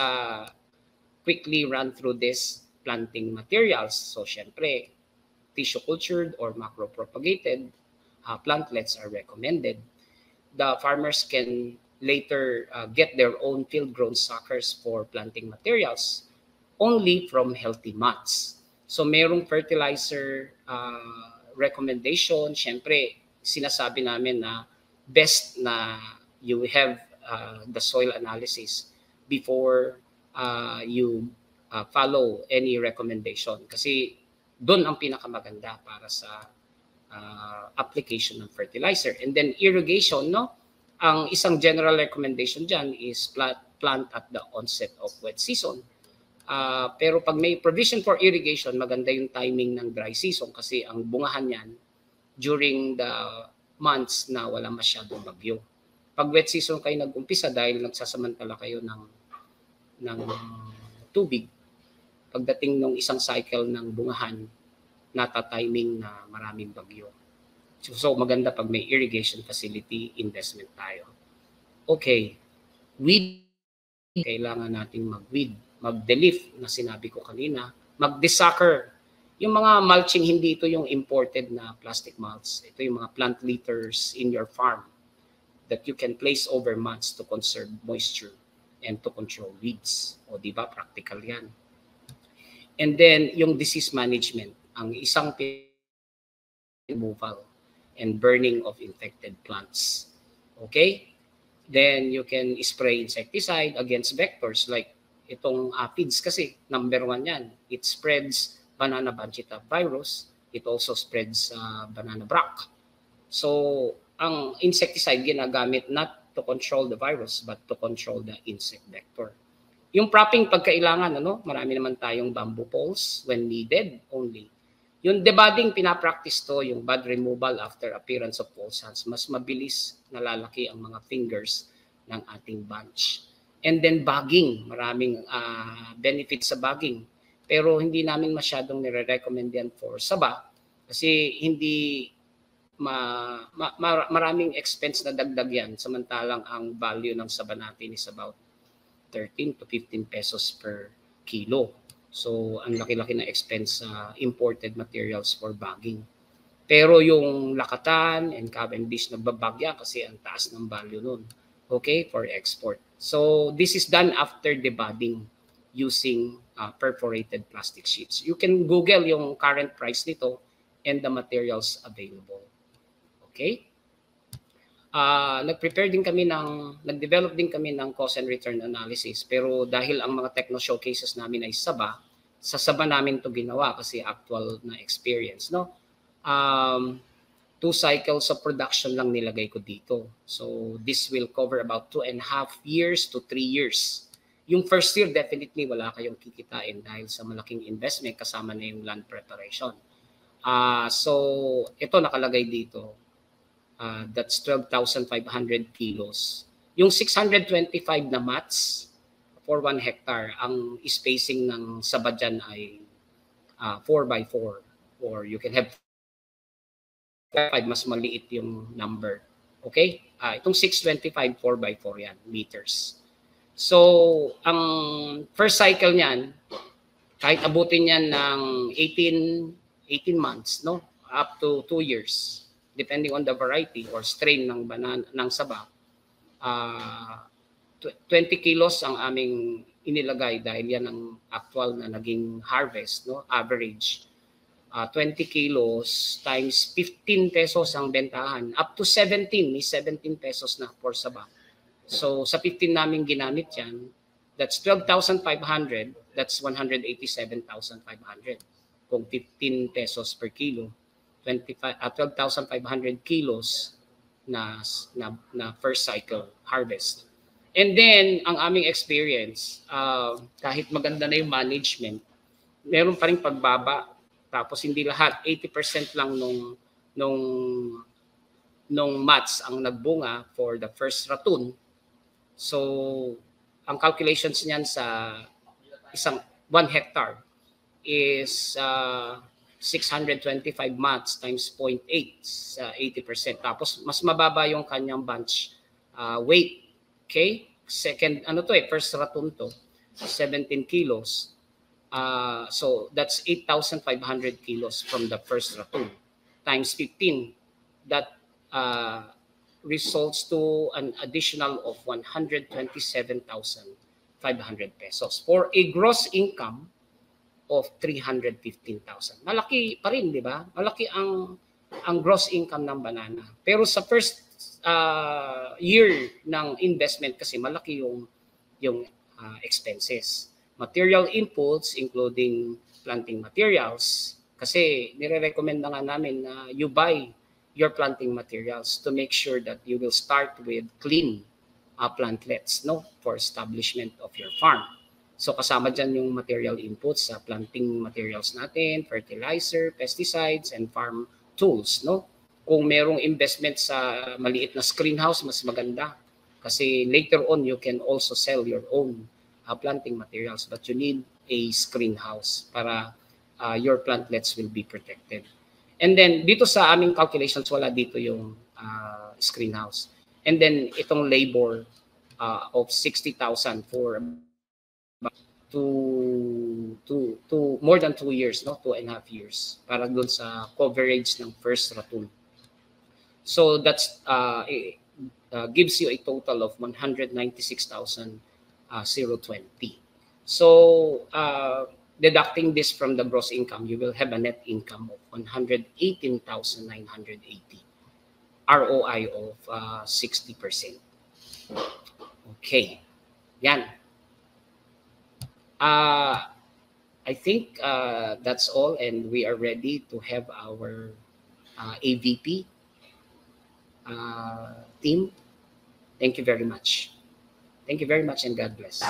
quickly run through this planting materials. So syempre, tissue cultured or macro propagated plantlets are recommended. The farmers can later get their own field-grown suckers for planting materials only from healthy mats. So merong fertilizer recommendation. Siyempre, sinasabi namin na best na you have the soil analysis before you follow any recommendation. Kasi doon ang pinakamaganda para sa application ng fertilizer. And then irrigation, no? Ang isang general recommendation dyan is plant at the onset of wet season. Pero pag may provision for irrigation, maganda yung timing ng dry season kasi ang bungahan yan during the months na wala masyadong bagyo. Pag wet season kayo nag-umpisa dahil nagsasamantala kayo ng tubig, pagdating ng isang cycle ng bungahan, nata-timing na maraming bagyo. So maganda pag may irrigation facility investment tayo. Okay, weed, kailangan nating mag-weed, mag-de-leaf na sinabi ko kanina, mag-desucker. Yung mga mulching, hindi ito yung imported na plastic mulch. Ito yung mga plant litters in your farm that you can place over months to conserve moisture and to control weeds. O di ba, practical yan. And then yung disease management, ang isang removal and burning of infected plants. Okay? Then you can spray insecticide against vectors like itong aphids kasi, number 1 yan. It spreads banana bunchita virus. It also spreads banana brack. So, ang insecticide ginagamit not to control the virus but to control the insect vector. Yung propping pagkailangan, marami naman tayong bamboo poles when needed only. Yung debudding, pinapractice to, yung bud removal after appearance of pole sands. Mas mabilis nalalaki ang mga fingers ng ating bunch. And then bagging, maraming benefits sa bagging. Pero hindi namin masyadong nire-recommend yan for saba kasi hindi maraming expense na dagdag yan. Samantalang ang value ng saba natin is about 13 to 15 pesos per kilo. So, ang laki-laki na expense sa imported materials for bagging. Pero yung lakatan and Cavendish nagbabagya kasi ang taas ng value nun. Okay, for export. So, this is done after debudding using perforated plastic sheets. You can Google yung current price nito and the materials available. Okay? Nag-develop din kami ng cost and return analysis. Pero dahil ang mga techno showcases namin ay saba, sa saba namin to ginawa kasi actual na experience, no? 2 cycles of production lang nilagay ko dito. So this will cover about 2.5 years to 3 years. Yung first year, definitely wala kayong kikitain dahil sa malaking investment kasama na yung land preparation. So ito nakalagay dito. That's 12,500 kilos. Yung 625 na mats for 1 hectare, ang spacing ng saba dyan ay 4x4 or you can have 5, mas maliit yung number. Okay? Itong 625, 4x4 yan, meters. So, ang first cycle niyan, kahit abutin yan ng 18 months, no? Up to 2 years, depending on the variety or strain ng banana, ng saba, 20 kilos ang aming inilagay dahil yan ang actual na naging harvest, no? Average. 20 kilos times 15 pesos ang bentahan. Up to 17, may 17 pesos na for saba. So sa 15 namin ginamit yan, that's 12,500, that's 187,500. Kung 15 pesos per kilo, 12,500 kilos na first cycle harvest. And then, ang aming experience, kahit maganda na yung management, meron pa rin pagbaba. Tapos hindi lahat, 80% lang nung mats ang nagbunga for the first ratoon. So, ang calculations niyan sa 1 hectare is 625 mats times 0.8 sa 80%. Tapos mas mababa yung kanyang bunch weight. Okay? Second, first ratoon to, 17 kilos. So that's 8,500 kilos from the first ratoon times 15. That results to an additional of 127,500 pesos for a gross income of 315,000. Malaki pa rin, di ba? Malaki ang gross income ng banana. Pero sa first year ng investment kasi malaki yung expenses. Material inputs including planting materials kasi nire-recommend na nga namin na you buy your planting materials to make sure that you will start with clean plantlets for establishment of your farm. So kasama dyan yung material inputs sa planting materials natin, fertilizer, pesticides, and farm tools. Kung merong investment sa maliit na screenhouse, mas maganda. Kasi later on, you can also sell your own planting materials. But you need a screenhouse para your plantlets will be protected. And then dito sa aming calculations, wala dito yung screenhouse. And then itong labor of 60,000 for to more than 2 years, 2.5 years para doon sa coverage ng first ratoon. So that's gives you a total of 196,020. So deducting this from the gross income, you will have a net income of 118,980. ROI of 60%. Okay. Yan. I think that's all, and we are ready to have our AVP team. Thank you very much. Thank you very much, and God bless.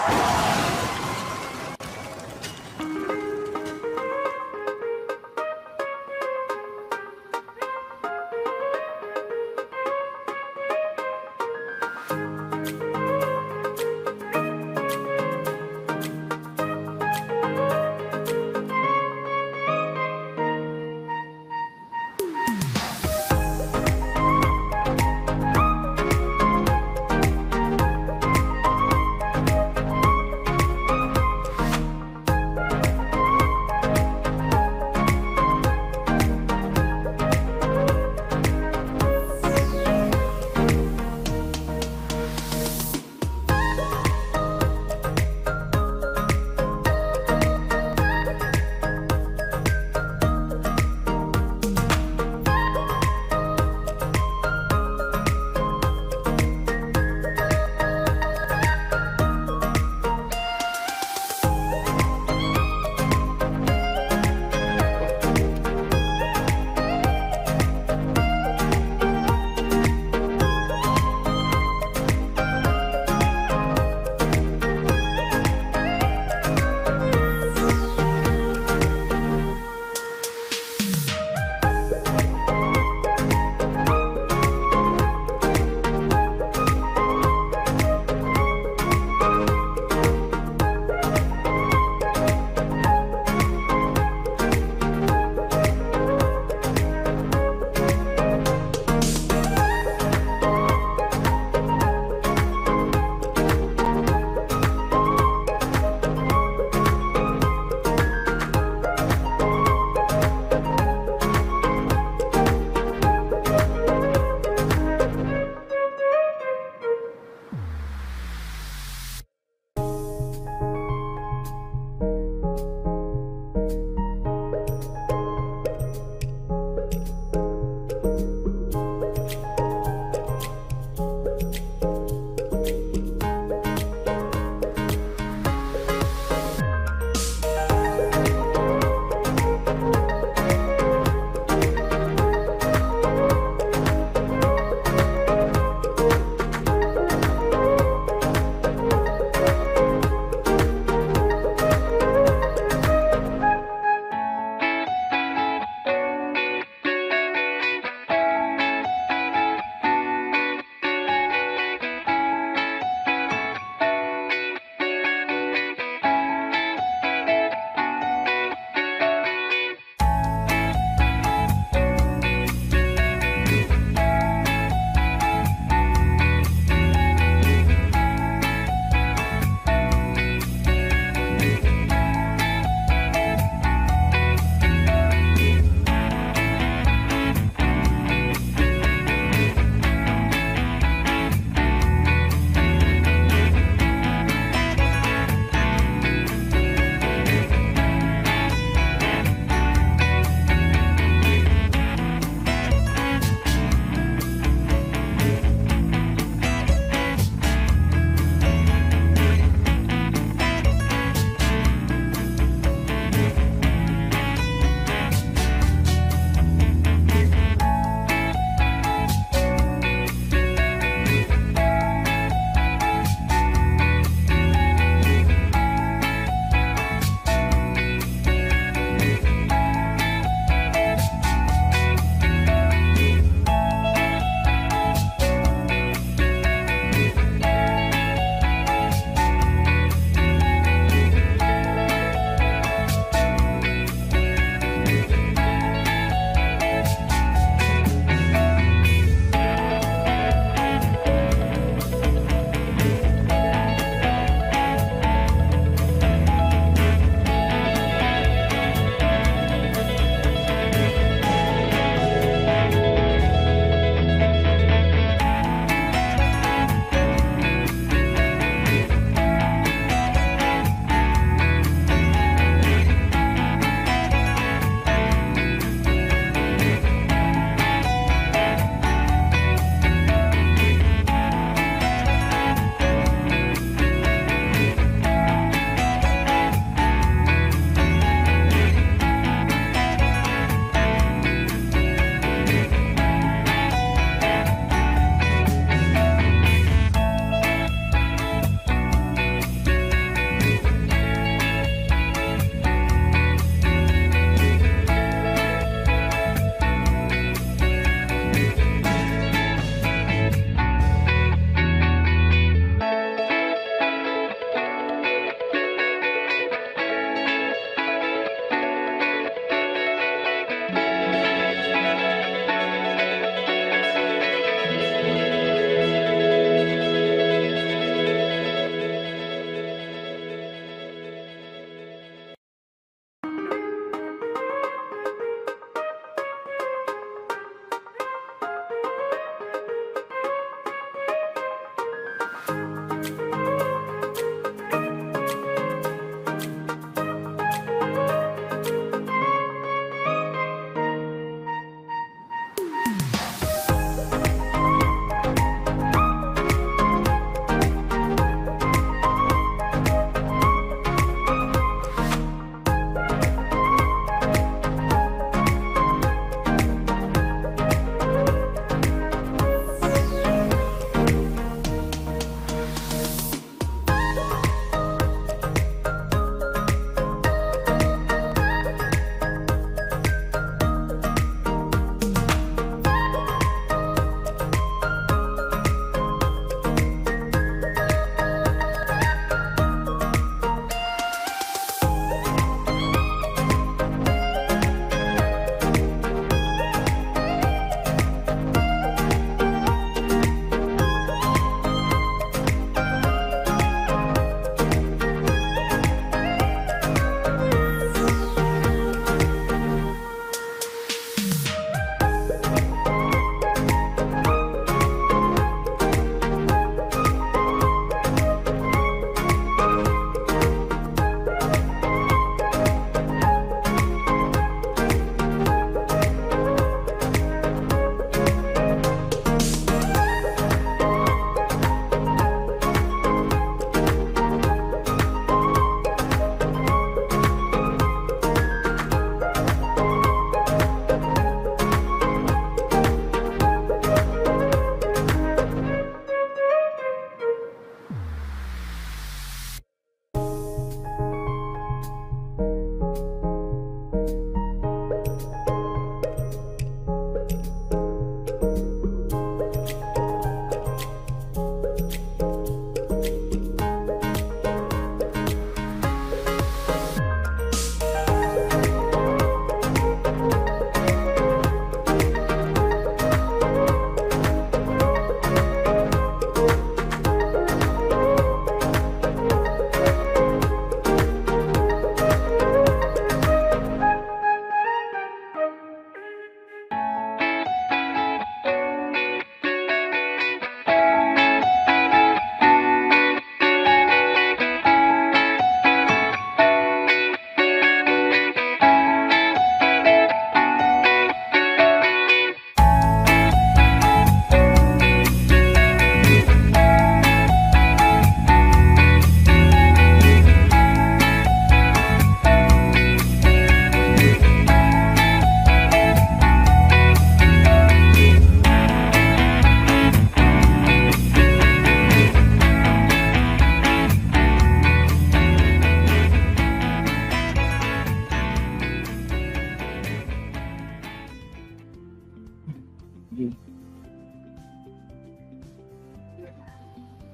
technology.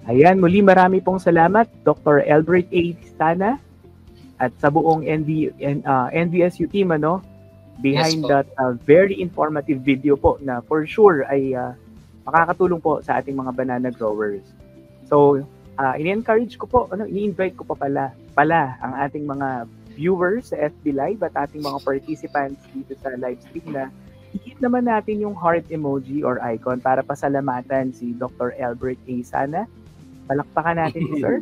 Ayan, muli marami pong salamat Dr. Elbert A. Sana at sa buong NDSU team behind
Yes,
that very informative video po na for sure ay makakatulong po sa ating mga banana growers. So, ini-encourage ko po, ini-invite ko pa pala ang ating mga viewers sa FB Live at ating mga participants dito sa live stream na hit naman natin yung heart emoji or icon para pasalamatan si Dr. Elbert A. Sana. Palakpakan natin si Sir.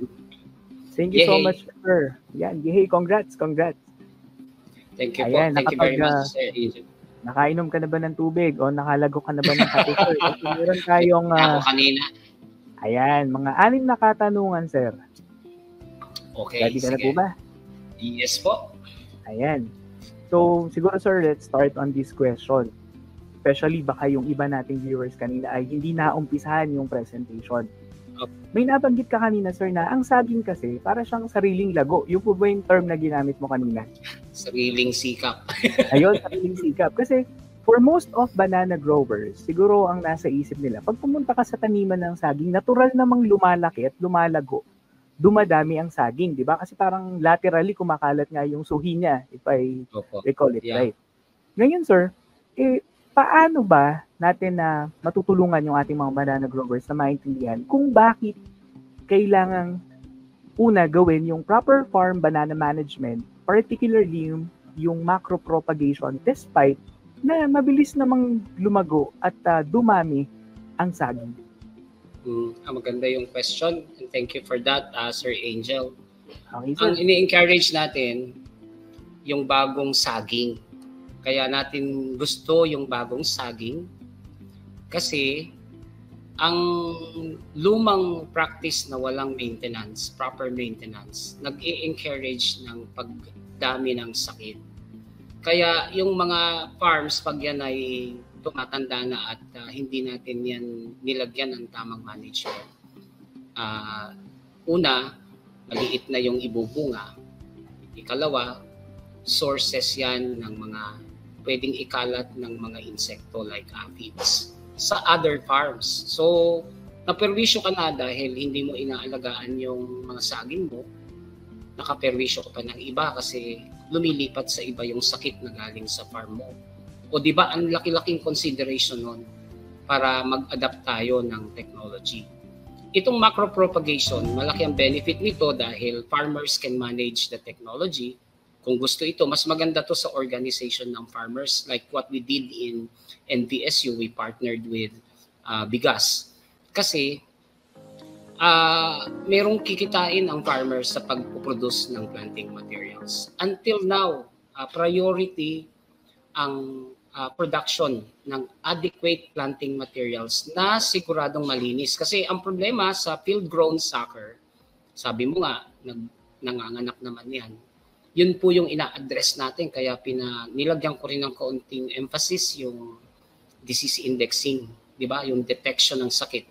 Thank you so much, Sir. Yan, yehey, congrats.
Thank you
Ayan,
po. Thank you very much, Sir.
Nakainom ka na ba ng tubig o nakalago ka na ba ng kape, Sir? Kasi meron tayong...
Ako kanina.
Ayan, mga 6 na katanungan, Sir.
Okay,
Ready ka na po ba?
Yes po.
Ayan. So, siguro, Sir, let's start on this question. Especially baka yung iba nating viewers kanina ay hindi naumpisahan yung presentation. May nabanggit ka kanina, Sir, na ang saging kasi para siyang sariling lago. Yung po ba yung term na ginamit mo kanina?
Sariling sikap.
Ayun, sariling sikap. Kasi for most of banana growers, siguro ang nasa isip nila, pag pumunta ka sa taniman ng saging, natural namang lumalaki at lumalago. Dumadami ang saging, di ba? Kasi parang laterally kumakalat nga yung suhi niya, if I recall it right. Ngayon, Sir, paano ba natin na matutulungan yung ating mga banana growers na maintindihan kung bakit kailangang una gawin yung proper farm banana management, particularly yung macro propagation despite na mabilis namang lumago at dumami ang saging?
Maganda yung question and thank you for that, Sir Angel.
Okay, Sir.
Ang ini-encourage natin yung bagong saging. Kaya natin gusto yung bagong saging kasi ang lumang practice na walang maintenance, proper maintenance, nag-i-encourage ng pagdami ng sakit. Kaya yung mga farms, pag yan ay tumatanda na at hindi natin yan nilagyan ng tamang management. Una, maliit na yung ibubunga. Ikalawa, sources yan ng mga pwedeng ikalat ng mga insekto like aphids sa other farms. So, naperwisyo ka na dahil hindi mo inaalagaan yung mga saging mo, nakaperwisyo ka pa ng iba kasi lumilipat sa iba yung sakit na galing sa farm mo. O di ba ang laki-laking consideration nun para mag-adapt tayo ng technology. Itong macro propagation, malaki ang benefit nito dahil farmers can manage the technology. Kung gusto ito, mas maganda to sa organization ng farmers like what we did in NVSU. We partnered with Bigas. Kasi merong kikitain ang farmers sa pag-produce ng planting materials. Until now, priority ang production ng adequate planting materials na siguradong malinis. Kasi ang problema sa field-grown sucker, sabi mo nga, nanganganak naman yan. Yun po yung ina-address natin kaya nilagyan ko rin ng kaunting emphasis yung disease indexing, di ba? Yung detection ng sakit.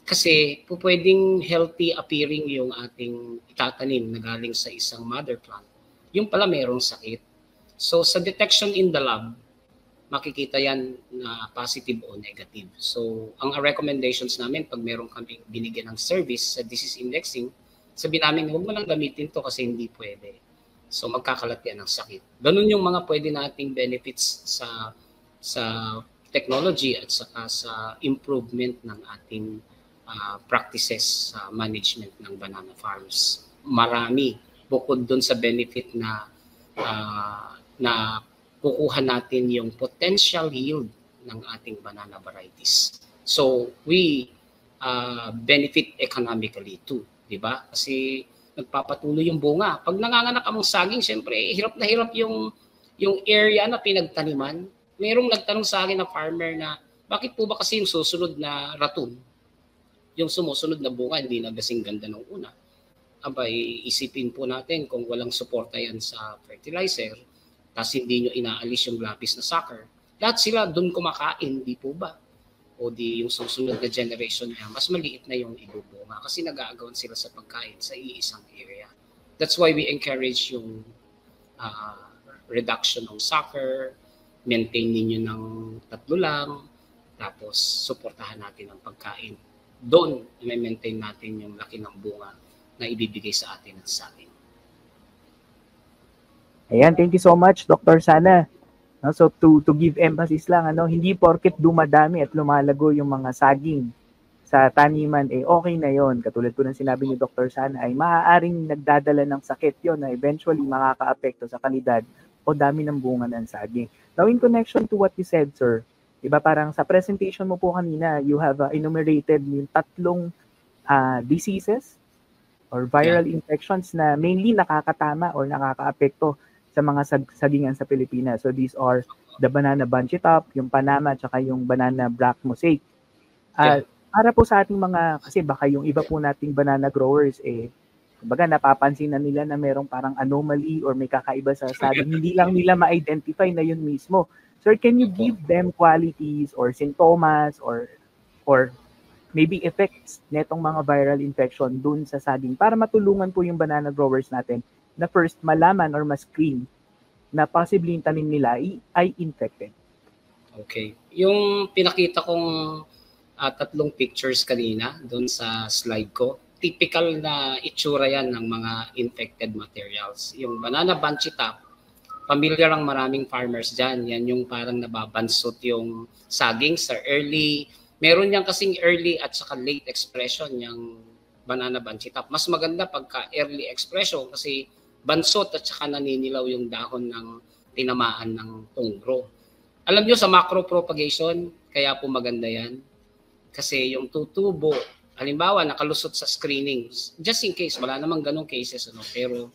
Kasi po pwedeng healthy appearing yung ating itatanim na galing sa isang mother plant. Yung pala merong sakit. So sa detection in the lab, makikita yan na positive o negative. So ang recommendations namin pag meron kaming binigyan ng service sa disease indexing, sabi namin huwag mo lang gamitin to kasi hindi pwede. So magkakalat yan ng sakit. Ganun yung mga pwede nating benefits sa technology at saka sa improvement ng ating practices sa management ng banana farms. Marami bukod dun sa benefit na kukuha natin yung potential yield ng ating banana varieties. So we benefit economically too, di ba? Kasi nagpapatuloy yung bunga. Pag nanganganak ang saging, syempre, hirap na hirap yung area na pinagtaniman. Merong nagtanong sa akin na farmer na, bakit po ba kasi yung susunod na raton, yung sumusunod na bunga, hindi na kasing ganda ng una? Abay, isipin po natin kung walang suporta yan sa fertilizer, tapos hindi nyo inaalis yung lapis na sucker, lahat sila doon kumakain, di po ba? O di yung susunod na generation niya, mas maliit na yung ibubunga kasi nag-aagawan sila sa pagkain sa iisang area. That's why we encourage yung reduction ng sucker, maintain ninyo ng 3 lang, tapos suportahan natin ang pagkain. Doon, i-maintain natin yung laki ng bunga na ibibigay sa atin at sa atin.
Ayan, thank you so much, Dr. Sana. No, so to give emphasis lang, hindi porket dumadami at lumalago yung mga saging sa taniman, okay na yon. Katulad po ng sinabi ni Dr. Sana, ay maaaring nagdadala ng sakit yon na eventually makaka-apekto sa kalidad o dami ng bunga ng saging. Now, in connection to what you said, sir, diba parang sa presentation mo po kanina, you have enumerated yung 3 diseases or viral infections na mainly nakakatama or nakaka-apekto sa mga sagingan sa Pilipinas. So these are the banana bunchy top, yung Panama, at saka yung banana black mosaic. Para po sa ating mga, kasi baka yung iba po nating banana growers, kumbaga napapansin na nila na merong parang anomaly or may kakaiba sa saging. Hindi lang nila ma-identify na yun mismo. Sir, can you give them qualities or symptoms or maybe effects netong mga viral infection dun sa saging para matulungan po yung banana growers natin na first malaman or ma-screen na possibly yung tanim nila ay infected?
Okay. Yung pinakita kong 3 pictures kanina doon sa slide ko, typical na itsura yan ng mga infected materials. Yung banana bunchy top, familiar ang maraming farmers dyan. Yan yung parang nababansot yung saging sa early. Meron yan kasing early at saka late expression yung banana bunchy top. Mas maganda pagka early expression kasi bansot at saka naninilaw yung dahon ng tinamaan ng tungro. Alam nyo sa macro propagation, kaya po maganda yan. Kasi yung tutubo, halimbawa nakalusot sa screening, just in case, wala namang ganong cases, pero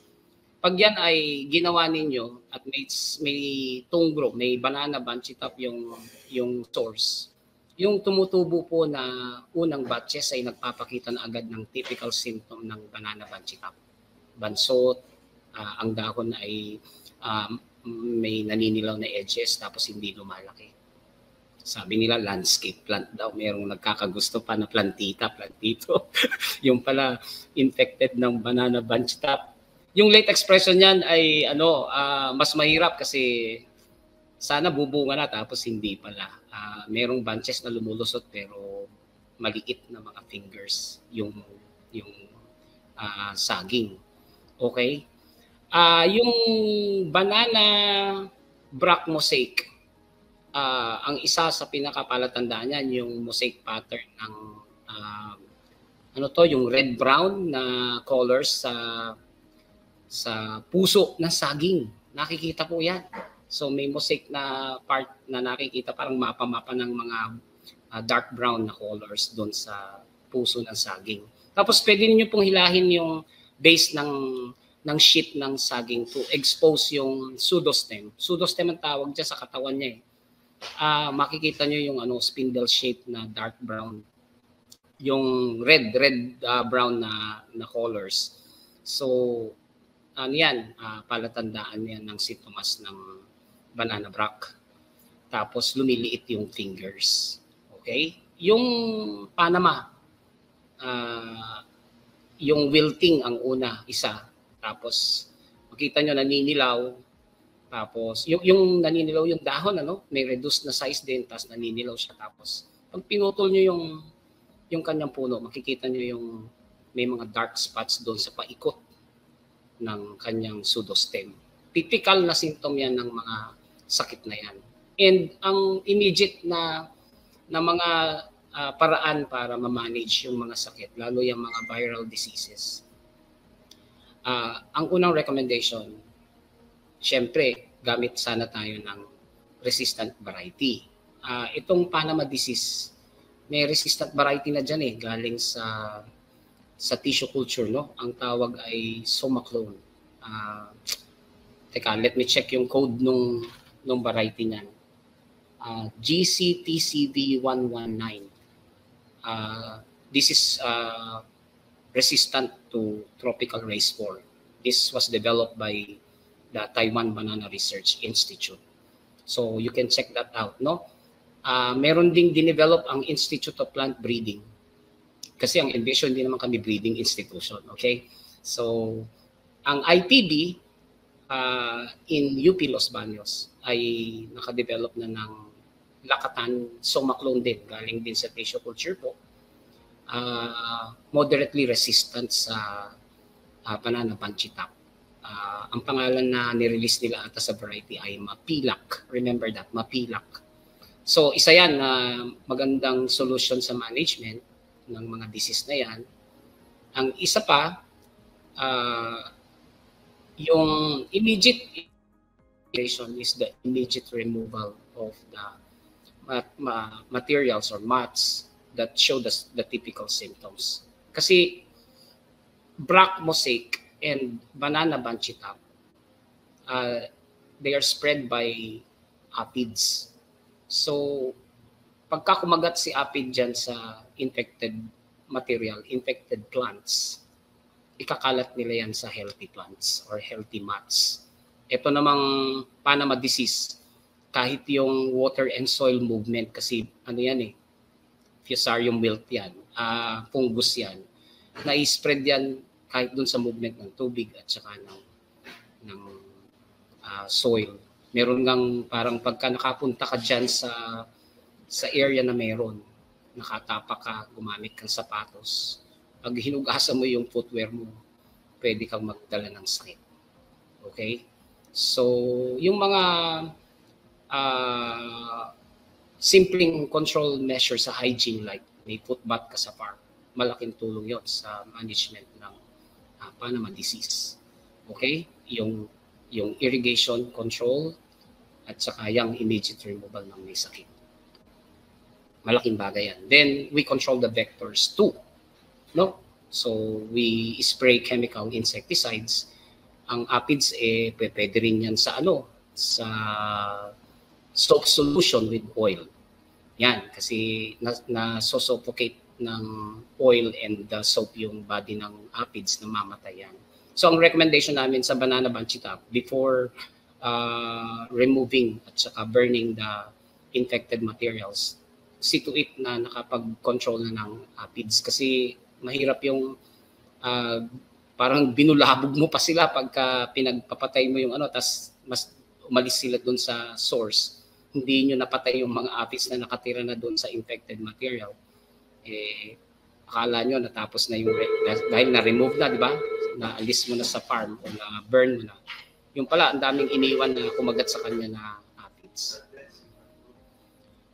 pag yan ay ginawa ninyo at may tungro, may banana bunchy top yung source, yung tumutubo po na unang batches ay nagpapakita na agad ng typical symptom ng banana bunchy top. Bansot, ang dahon ay may naninilaw na edges tapos hindi lumalaki. Sabi nila landscape plant daw. Merong nagkakagusto pa na plantito. Yung pala infected ng banana bunch top. Yung late expression niyan ay mas mahirap kasi sana bubunga na tapos hindi pala. Merong bunches na lumulusot pero maliit na mga fingers yung saging. Okay? Yung banana black mosaic, ang isa sa pinakapalatandaan niyan yung mosaic pattern ng yung red brown na colors sa puso ng saging. Nakikita po 'yan. So may mosaic na part na nakikita parang mapa-mapa ng mga dark brown na colors doon sa puso ng saging. Tapos pwede niyo pong hilahin yung base ng sheet ng saging to expose yung pseudostem. Pseudostem ang tawag dyan sa katawan niya. Makikita nyo yung spindle shape na dark brown. Yung red brown na colors. So, yan, palatandaan yan ng sintomas ng banana black. Tapos, lumiliit yung fingers. Okay? Yung Panama, yung wilting ang una, isa. Tapos, makita nyo naninilaw. Tapos, yung naninilaw yung dahon, may reduced na size din, tapos naninilaw siya. Tapos, pag pinutol nyo yung kanyang puno, makikita nyo yung may mga dark spots doon sa paikot ng kanyang pseudostem. Typical na symptom yan ng mga sakit na yan. And ang immediate na mga paraan para ma-manage yung mga sakit, lalo yung mga viral diseases. Ang unang recommendation, syempre, gamit sana tayo ng resistant variety. Itong Panama disease, may resistant variety na dyan galing sa tissue culture, Ang tawag ay Somaclone. Let me check yung code nung variety niyan. GCTCV119. This is resistant to tropical rice borer. This was developed by the Taiwan Banana Research Institute. So you can check that out, meron ding dinevelop ang Institute of Plant Breeding. Kasi ang Envision din naman kami breeding institution, okay? So ang IPB in UP Los Baños ay nakadevelop na ng Lakatan Somaclone din, galing din sa tissue culture po. Moderately resistant sa banana banchitap. Ang pangalan na nirelease nila ata sa variety ay Mapilak. Remember that, Mapilak. So isa yan na magandang solution sa management ng mga disease na yan. Ang isa pa, yung immediate is the immediate removal of the materials or mats that show the typical symptoms. Kasi black mosaic and banana banchitap, they are spread by aphids. So, pagka kumagat si aphid dyan sa infected material, infected plants, ikakalat nila yan sa healthy plants or healthy mats. Ito namang Panama disease, kahit yung water and soil movement, kasi ano yan Fusarium wilt yan, fungus yan, na-spread yan kahit dun sa movement ng tubig at saka ng soil. Meron ngang parang pagka nakapunta ka dyan sa area na meron, nakatapa ka, gumamit kang sapatos, pag hinugasan mo yung footwear mo, pwede kang magdala ng sakit. Okay? So, yung mga simpleng control measures sa hygiene, like may foot bath ka sa park, malaking tulong yon sa management ng Panama disease. Okay? Yung irrigation control at saka yung immediate removal ng may sakit. Malaking bagay yan. Then, we control the vectors too. No? So, we spray chemical insecticides. Ang aphids, pwede rin yan sa sa soap solution with oil. Yan, kasi na-suffocate ng oil and the soap yung body ng aphids na mamatay yan. So, ang recommendation namin sa banana banchitap, before removing at saka burning the infected materials, see to it na nakapag-control na ng aphids. Kasi mahirap yung parang binulabog mo pa sila pagka pinagpapatay mo yung tas mas umalis sila dun sa source. Hindi nyo napatay yung mga aphids na nakatira na dun sa infected material. Akala nyo natapos na yung, dahil na-remove na, di ba? Na-alis mo na sa farm o na-burn mo na. Yung pala, ang daming iniwan na kumagat sa kanya na aphids.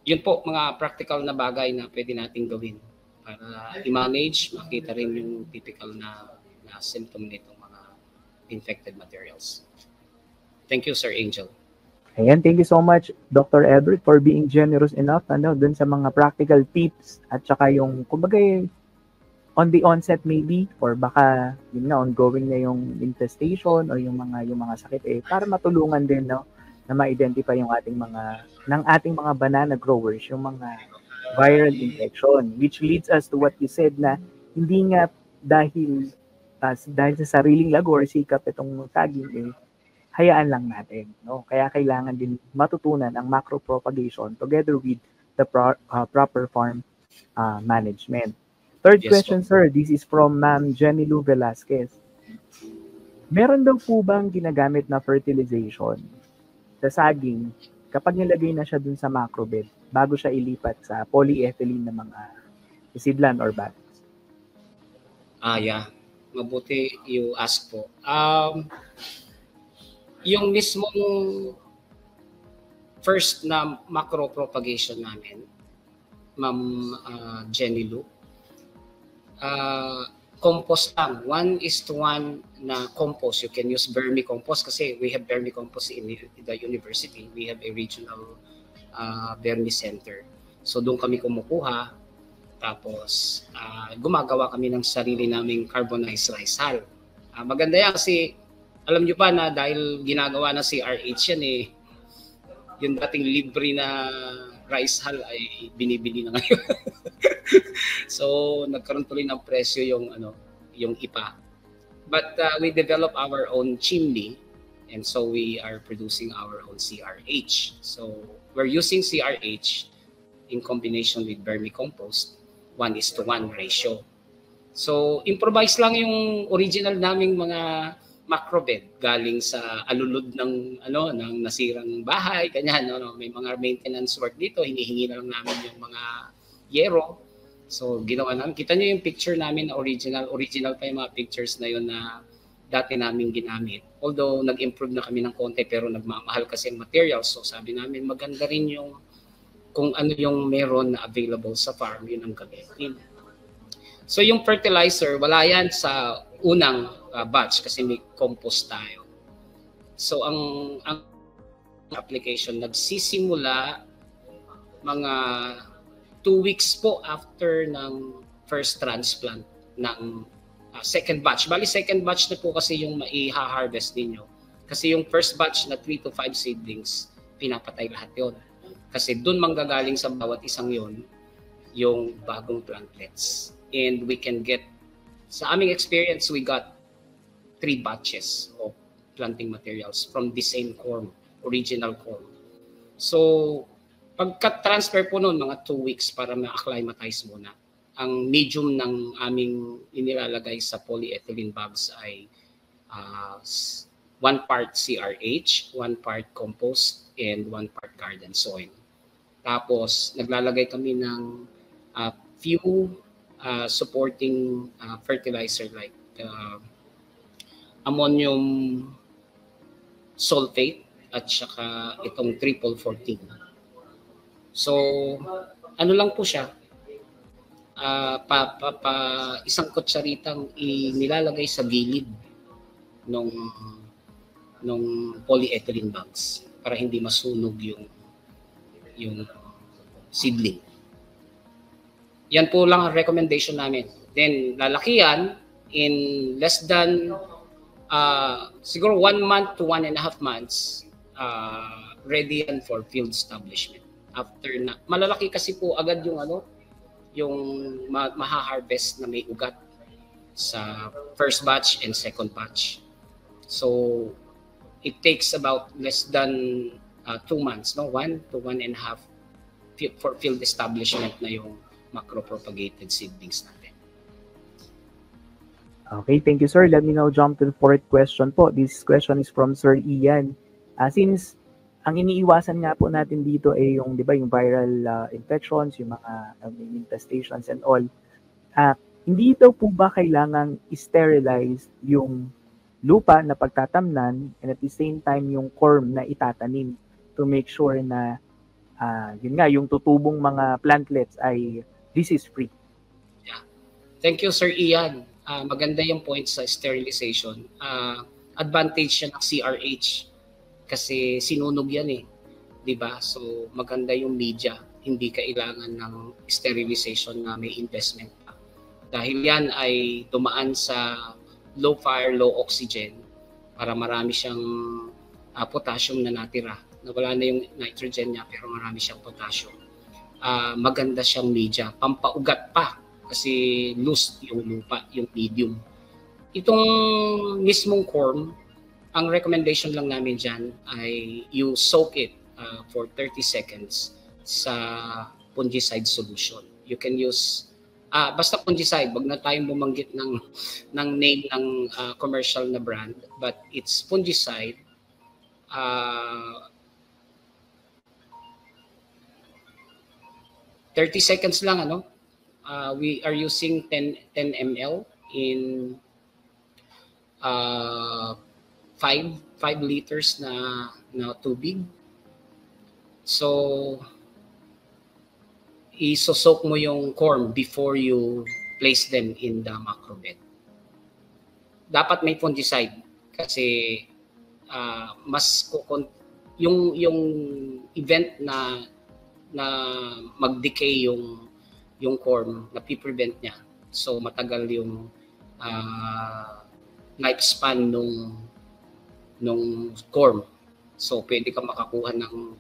Yun po, mga practical na bagay na pwede nating gawin para i-manage, makita rin yung typical na symptom nitong mga infected materials. Thank you, Sir Angel.
Ayan, thank you so much, Dr. Albert, for being generous enough dun sa mga practical tips at saka yung, kumbaga, on the onset maybe, or baka yun nga, ongoing na yung infestation o yung mga sakit, para matulungan din, no, na ma-identify yung ating mga banana growers, yung mga viral infection, which leads us to what you said na hindi nga dahil sa sariling lago or sikap itong saging, hayaan lang natin, no? Kaya kailangan din matutunan ang macro propagation together with the proper farm management. Third question, sir. This is from Ma'am Jenny Lou Velasquez. Meron daw po bang ginagamit na fertilization sa saging kapag nilagay na siya dun sa macro bed bago siya ilipat sa polyethylene na mga seedland or bags?
Yeah. Mabuti you ask po. Yung mismong first na macro propagation namin, Ma'am Jenny Lou, compost lang. 1:1 na compost. You can use vermicompost kasi we have vermicompost in the university. We have a regional vermi center. So doon kami kumukuha. Tapos gumagawa kami ng sarili naming carbonized rice hull. Maganda yan kasi alam nyo ba na dahil ginagawa ng CRH yan yung dating libre na rice hull ay binibili na ngayon. So nagkaroon tuloy ng presyo yung ipa. But we develop our own chimney and so we are producing our own CRH. So we're using CRH in combination with vermicompost, 1:1 ratio. So improvise lang yung original naming mga macrobed galing sa alulod ng ng nasirang bahay, ganyan, no? May mga maintenance work dito, hinihingi na lang namin yung mga yero. So ginawa namin. Kita niyo yung picture namin na original pa yung mga pictures na yun na dati namin ginamit. Although nag-improve na kami ng konti pero nagmamahal kasi ang materials. So sabi namin maganda rin yung kung ano yung meron na available sa farm, yun ang gamitin. So yung fertilizer, wala yan sa unang batch kasi may compost tayo. So ang application nagsisimula mga 2 weeks po after ng first transplant ng second batch. Bali second batch na po kasi yung maiha-harvest ninyo. Kasi yung first batch na 3 to 5 seedlings, pinapatay lahat yon. Kasi doon manggagaling sa bawat isang yon yung bagong plantlets. And we can get, sa aming experience, we got 3 batches of planting materials from the same corm, original corm. So, pagka-transfer po noon, mga 2 weeks para ma-acclimatize muna. Ang medium ng aming inilalagay sa polyethylene bags ay 1 part CRH, 1 part compost, and 1 part garden soil. Tapos, naglalagay kami ng few supporting fertilizer like ammonium sulfate at saka itong triple 14. So, ano lang po siya, isang kutsaritang inilalagay sa gilid nung polyethylene bags para hindi masunog yung seedling. Yan po lang ang recommendation namin. Then, lalaki yan in less than siguro 1 month to 1.5 months, ready yan for field establishment. After na, malalaki kasi po agad yung yung maha-harvest na may ugat sa first batch and second batch. So, it takes about less than 2 months, no? 1 to 1.5 for field establishment na yung macro-propagated seedlings natin.
Okay, thank you, sir. Let me now jump to the fourth question po. This question is from Sir Ian. Since ang iniiwasan nga po natin dito ay yung, di ba, yung viral infections, yung mga infestations and all. Hindi ito po ba kailangang sterilize yung lupa na pagtatamnan and at the same time yung corm na itatanim to make sure na yun nga, yung tutubong mga plantlets ay disease-free?
Yeah. Thank you, Sir Ian. Maganda yung point sa sterilization. Advantage yan ng CRH kasi sinunog yan eh. Diba? So maganda yung media. Hindi kailangan ng sterilization na may investment pa. Dahil yan ay dumaan sa low fire, low oxygen para marami siyang potassium na natira. Nawala na yung nitrogen niya pero marami siyang potassium. Maganda siyang media. Pampaugat pa kasi loose yung lupa, yung medium. Itong mismong corm, ang recommendation lang namin dyan ay you soak it for 30 seconds sa fungicide solution. You can use, basta fungicide, wag na tayong bumanggit ng name ng commercial na brand, but it's fungicide. 30 seconds lang, we are using 10 ml in 5 liters na tubig. So, isosok mo yung corm before you place them in the macro bed. Dapat may fungicide kasi yung event na mag-decay yung corm, na prevent niya. So matagal yung lifespan nung corm. So pwede ka makakuha ng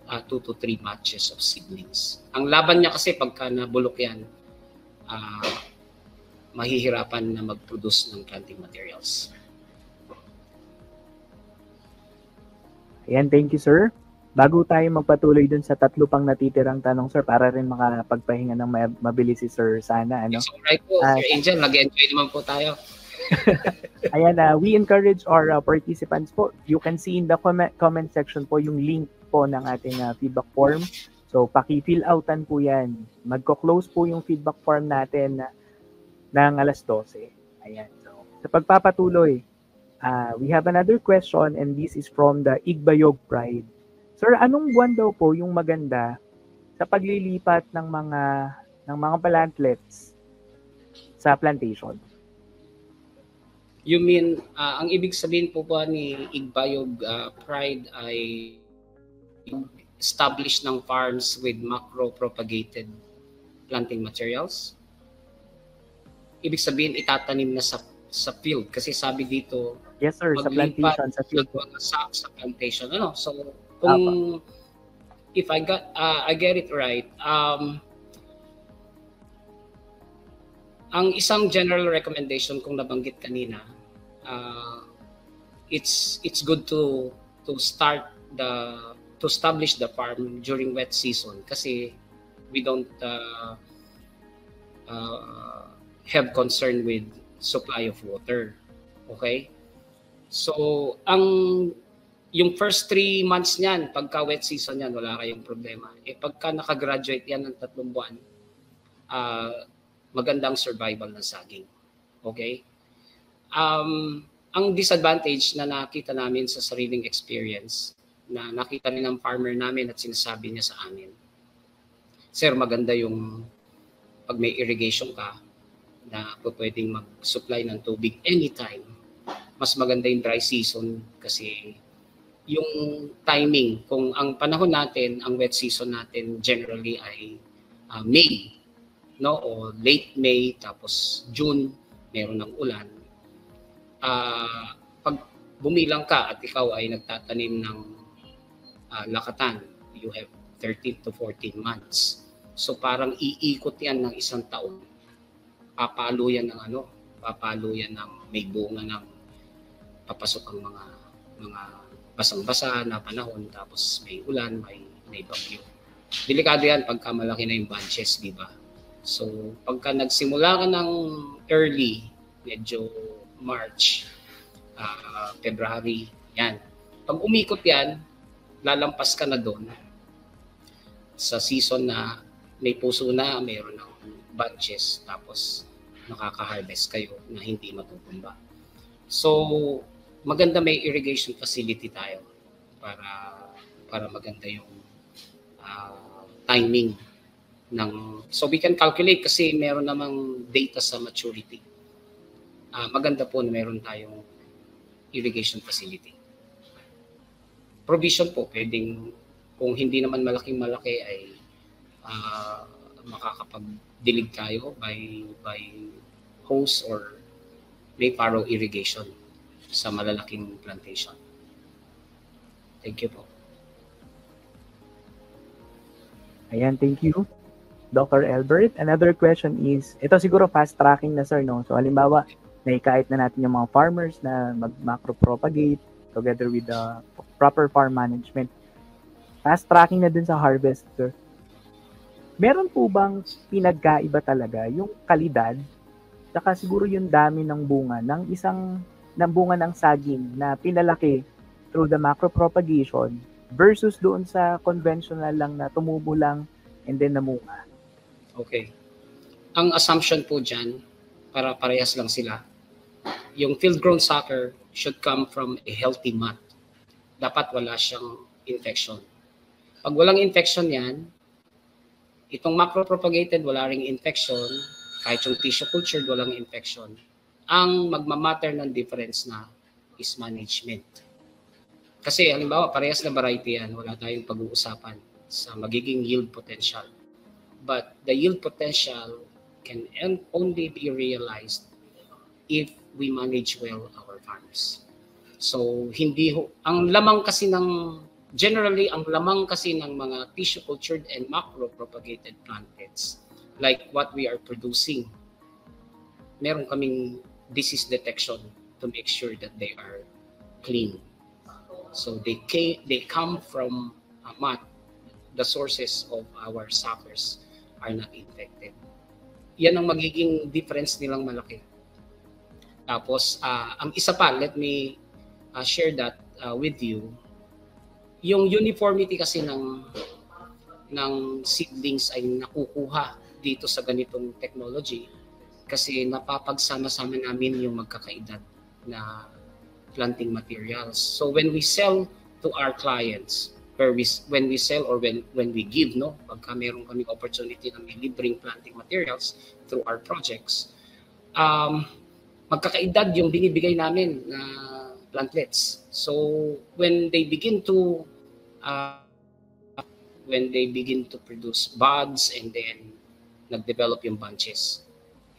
2 to 3 batches of seedlings. Ang laban niya kasi pagka nabulok yan, mahihirapan na mag-produce ng planting materials.
Ayan, thank you, sir. Bago tayo magpatuloy dun sa 3 pang natitirang tanong, sir, para rin makapagpahinga ng mabilis si sir sana.
It's alright po, Sir Angel. Nag-enjoy naman po tayo.
Ayan, we encourage our participants po. You can see in the comment section po yung link po ng ating feedback form. So, paki-fill outan po yan. Magko-close po yung feedback form natin ng alas 12. Ayan. So, sa pagpapatuloy, we have another question and this is from the Igbayog Pride. Sir, anong buwan daw po yung maganda sa paglilipat ng mga plantlets sa plantation?
You mean, ang ibig sabihin po ba ni Igbayog Pride ay establish ng farms with macro-propagated planting materials? Ibig sabihin, itatanim na sa field. Kasi sabi dito,
yes sir, sa plantation, sa field.
Sa plantation. Ano? So, kung if I get it right, ang isang general recommendation kung nabanggit kanina, it's good to establish the farm during wet season kasi we don't have concern with supply of water. Okay? So, yung first 3 months niyan, pagka wet season yan, wala kayong problema. Pagka nakagraduate yan ng 3 buwan, magandang survival ng saging. Okay? Ang disadvantage na nakita namin sa sariling experience, na nakita rin ng farmer namin at sinasabi niya sa amin, sir, maganda yung pag may irrigation ka, na pwedeng mag-supply ng tubig anytime. Mas maganda yung dry season kasi yung timing, kung ang panahon natin, ang wet season natin generally ay May, no, o late May, tapos June, meron ng ulan. Pag bumilang ka at ikaw ay nagtatanim ng lakatan, you have 13 to 14 months. So parang iikot yan ng isang taon. Papalo yan ng may bunga ng papasok ang mga basang-basa na panahon, tapos may ulan, may bagyo. Delikado yan pagka malaki na yung bunches, di ba? So, pagka nagsimula ka ng early, medyo March, February, yan. Pag umikot yan, lalampas ka na doon sa season na may puso na, mayroon ng bunches, tapos nakaka-harvest kayo na hindi matutumba. So, maganda may irrigation facility tayo para maganda yung timing so we can calculate kasi meron namang data sa maturity. Maganda po na meron tayong irrigation facility. Provision po, pwedeng kung hindi naman malaki ay makakapagdilig tayo by hose or may furrow irrigation sa malalaking plantation. Thank you po.
Ayan, thank you, Dr. Albert. Another question is, ito siguro fast tracking na sir, no? So halimbawa, naikait na natin yung mga farmers na mag-macro-propagate together with the proper farm management. Fast tracking na din sa harvest, sir. Meron po bang pinagkaiba talaga yung kalidad saka siguro yung dami ng bunga ng bunga ng saging na pinalaki through the macro-propagation versus doon sa conventional lang na tumubo lang and then namunga?
Okay. Ang assumption po dyan, para parehas lang sila, yung field-grown sucker should come from a healthy mat. Dapat wala siyang infection. Pag walang infection yan, itong macro-propagated, wala ring infection, kahit yung tissue cultured, walang infection. Ang magmamatter ng difference na is management. Kasi halimbawa, parehas na variety yan, wala tayong pag-uusapan sa magiging yield potential. But the yield potential can only be realized if we manage well our farms. So, ang lamang kasi ang lamang kasi ng mga tissue cultured and macro-propagated plantlets, like what we are producing, meron kaming disease detection to make sure that they are clean. So they come from a mat. The sources of our suckers are not infected. Yan ang magiging difference nilang malaki. Tapos, ang isa pa, let me share that with you. Yung uniformity kasi ng seedlings ay nakukuha dito sa ganitong technology kasi napapagsama-sama namin yung magkakaedad na planting materials. So when we sell to our clients, when we sell or when we give, no, pagka meron kaming opportunity na may libreng planting materials through our projects, magkakaedad yung binibigay namin na plantlets. So when they begin to produce buds and then nag-develop yung bunches,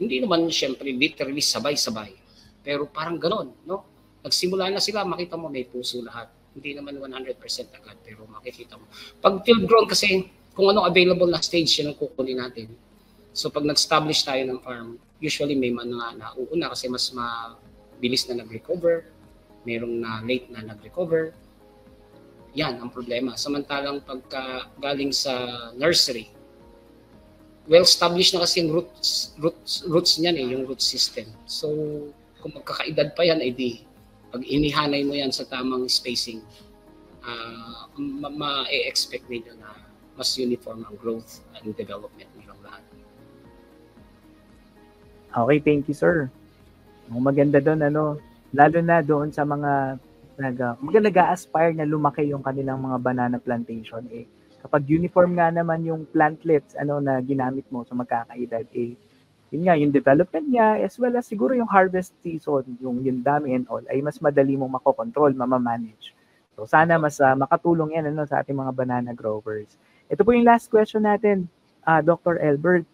hindi naman siyempre literally sabay-sabay, pero parang ganon, no? Nagsimula na sila, makita mo may puso lahat. Hindi naman 100% agad, pero makikita mo. Pag field grown kasi, kung anong available na stage, yun ang kukunin natin. So pag nag-establish tayo ng farm, usually may mga nauuna kasi mas mabilis na nag-recover, mayroong na late na nag-recover. Yan ang problema. Samantalang pagka galing sa nursery, well-established na kasi yung roots niyan yung root system. So kung magkakaedad pa yan, di pag inihanay mo yan sa tamang spacing, ma-expect ninyo na mas uniform ang growth and development nilang lahat.
Okay, thank you, sir. Maganda doon, lalo na doon sa mga nag-a-aspire na lumaki yung kanilang mga banana plantation. Kapag uniform nga naman yung plantlets na ginamit mo sa magkakaedad, yun nga, yung development niya, as well as siguro yung harvest season, yung dami and all, ay mas madali mong makokontrol, mamamanage. So sana mas makatulong yan sa ating mga banana growers. Ito po yung last question natin, Dr. Elbert.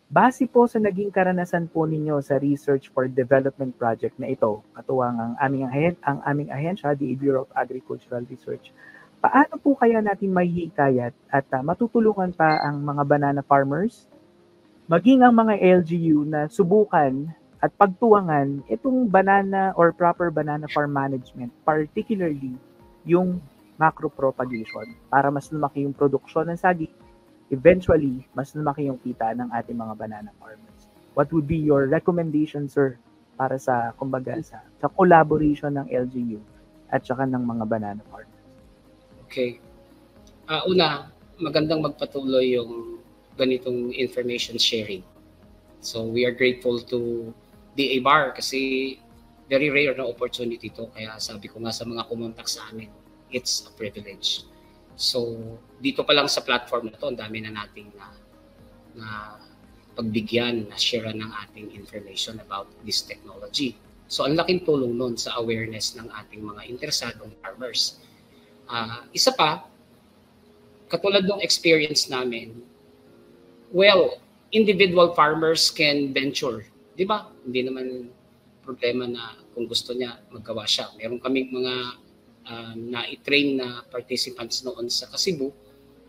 Base po sa naging karanasan po ninyo sa research for development project na ito, katuwang ang aming ahensya, the Bureau of Agricultural Research, paano po kaya natin mahihikayat at matutulungan pa ang mga banana farmers, maging ang mga LGU na subukan at pagtuwangan itong banana or proper banana farm management, particularly yung macro propagation, para mas lumaki yung produksyon ng saging, eventually mas lumaki yung kita ng ating mga banana farmers. What would be your recommendation, sir, para sa collaboration ng LGU at saka ng mga banana farmers?
Okay. Una, magandang magpatuloy yung ganitong information sharing. So we are grateful to the ABAR kasi very rare na opportunity to. Kaya sabi ko nga sa mga kumontak sa amin, it's a privilege. So dito pa lang sa platform na to, ang dami na nating na pagbigyan, na share ng ating information about this technology. So ang laking tulong nun sa awareness ng ating mga interesadong farmers. Isa pa, katulad ng experience namin, well, individual farmers can venture. Di ba? Hindi naman problema na kung gusto niya, magawa siya. Meron kaming mga na-train na participants noon sa Kasibu.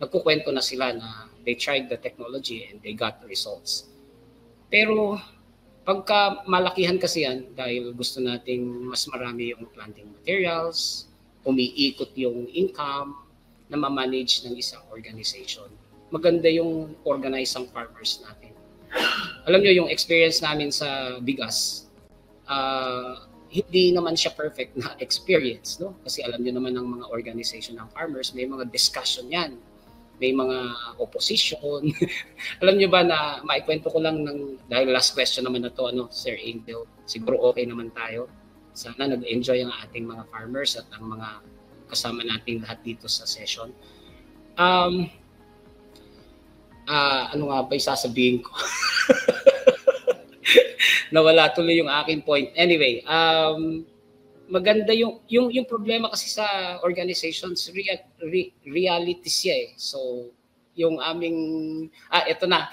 Nagkukwento na sila na they tried the technology and they got the results. Pero pagka malakihan kasi yan, dahil gusto nating mas marami yung planting materials, umiikot yung income na ma-manage ng isang organization, maganda yung organize ang farmers natin. Alam nyo, yung experience namin sa bigas, hindi naman siya perfect na experience, no? Kasi alam nyo naman ng mga organization ng farmers, may mga discussion yan, may mga opposition. Alam nyo ba na maikwento ko lang dahil last question naman na to, Sir Angel, siguro okay naman tayo. Sana nag-enjoy ang ating mga farmers at ang mga kasama nating lahat dito sa session. Ano nga ba yung sasabihin ko? Nawala tuloy yung aking point. Anyway, maganda yung problema kasi sa organizations, reality siya . So, yung aming, ito na,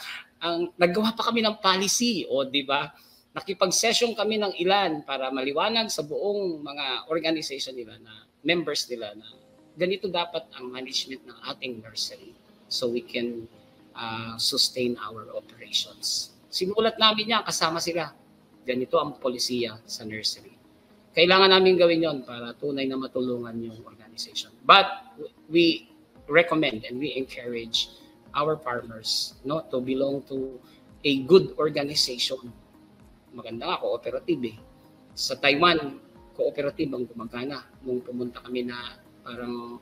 naggawa pa kami ng policy, di ba? Nakipag-session kami ng ilan para maliwanag sa buong mga organization nila, na members nila, na ganito dapat ang management ng ating nursery so we can sustain our operations. Sinulat namin yan, kasama sila. Ganito ang polisiya sa nursery. Kailangan namin gawin yon para tunay na matulungan yung organization. But we recommend and we encourage our farmers to belong to a good organization. Maganda nga, cooperative . Sa Taiwan, cooperative ang gumagana. Nung pumunta kami na parang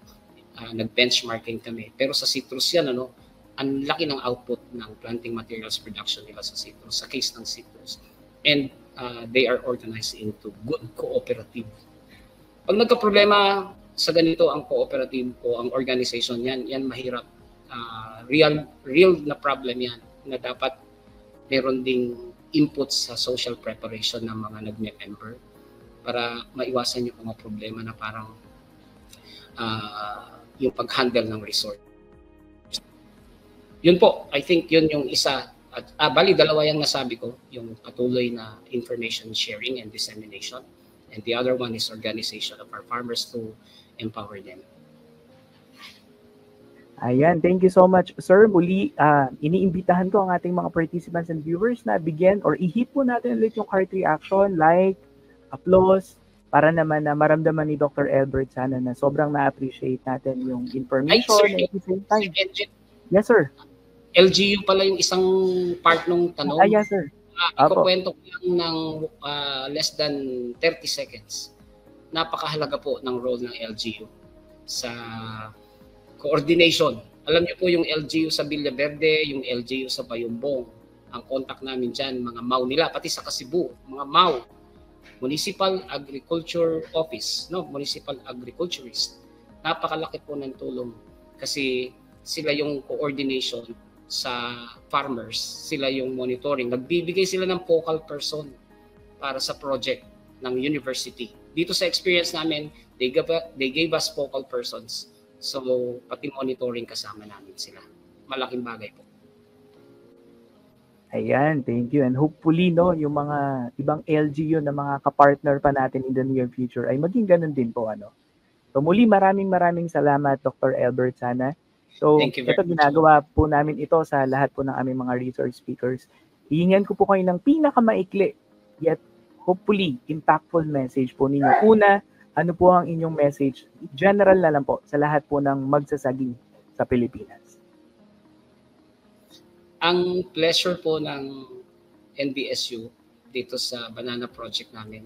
nag-benchmarking kami. Pero sa citrus yan, ang laki ng output ng planting materials production nila sa citrus, sa case ng citrus. And they are organized into good cooperative. Pag nagka-problema sa ganito ang cooperative o ang organization, yan mahirap. Real na problem yan na dapat meron ding input sa social preparation ng mga nag-member para maiwasan yung mga problema na parang yung pag-handle ng resort. Yun po, I think yun yung isa. Bali, dalawa yan nasabi ko, yung patuloy na information sharing and dissemination. And the other one is organization of our farmers to empower them.
Ayan, thank you so much, sir. Muli, iniimbitahan ko ang ating mga participants and viewers na bigyan or i-hit po natin ulit yung heart reaction, like, applause, para naman na maramdaman ni Dr. Albert sana na sobrang na-appreciate natin yung information.
Ay, sir,
at the same time. Yes, sir.
LGU pala yung isang part ng tanong.
Yes, sir.
Ikukwento ko lang ng less than 30 seconds. Napakahalaga po ng role ng LGU sa coordination. Alam niyo po yung LGU sa Villaverde, yung LGU sa Bayumbong. Ang contact namin dyan, mga MAU nila, pati sa Kasibu, mga MAU, Municipal Agriculture Office, Municipal Agriculturist. Napakalaki po ng tulong kasi sila yung coordination sa farmers, sila yung monitoring. Nagbibigay sila ng focal person para sa project ng university. Dito sa experience namin, they gave us focal persons. So, pati monitoring kasama namin sila. Malaking bagay po.
Ayan, thank you. And hopefully, yung mga ibang LGU na mga kapartner pa natin in the near future ay maging ganun din po, So, muli maraming salamat, Dr. Albert sana. So, ito ginagawa po namin ito sa lahat po ng aming mga resource speakers. Hihingan ko po kayo ng pinakamaikli, yet hopefully impactful message po ninyo. Una, ano po ang inyong message? General na lang po sa lahat po ng magsasaging sa Pilipinas.
Ang pleasure po ng NBSU dito sa Banana Project namin,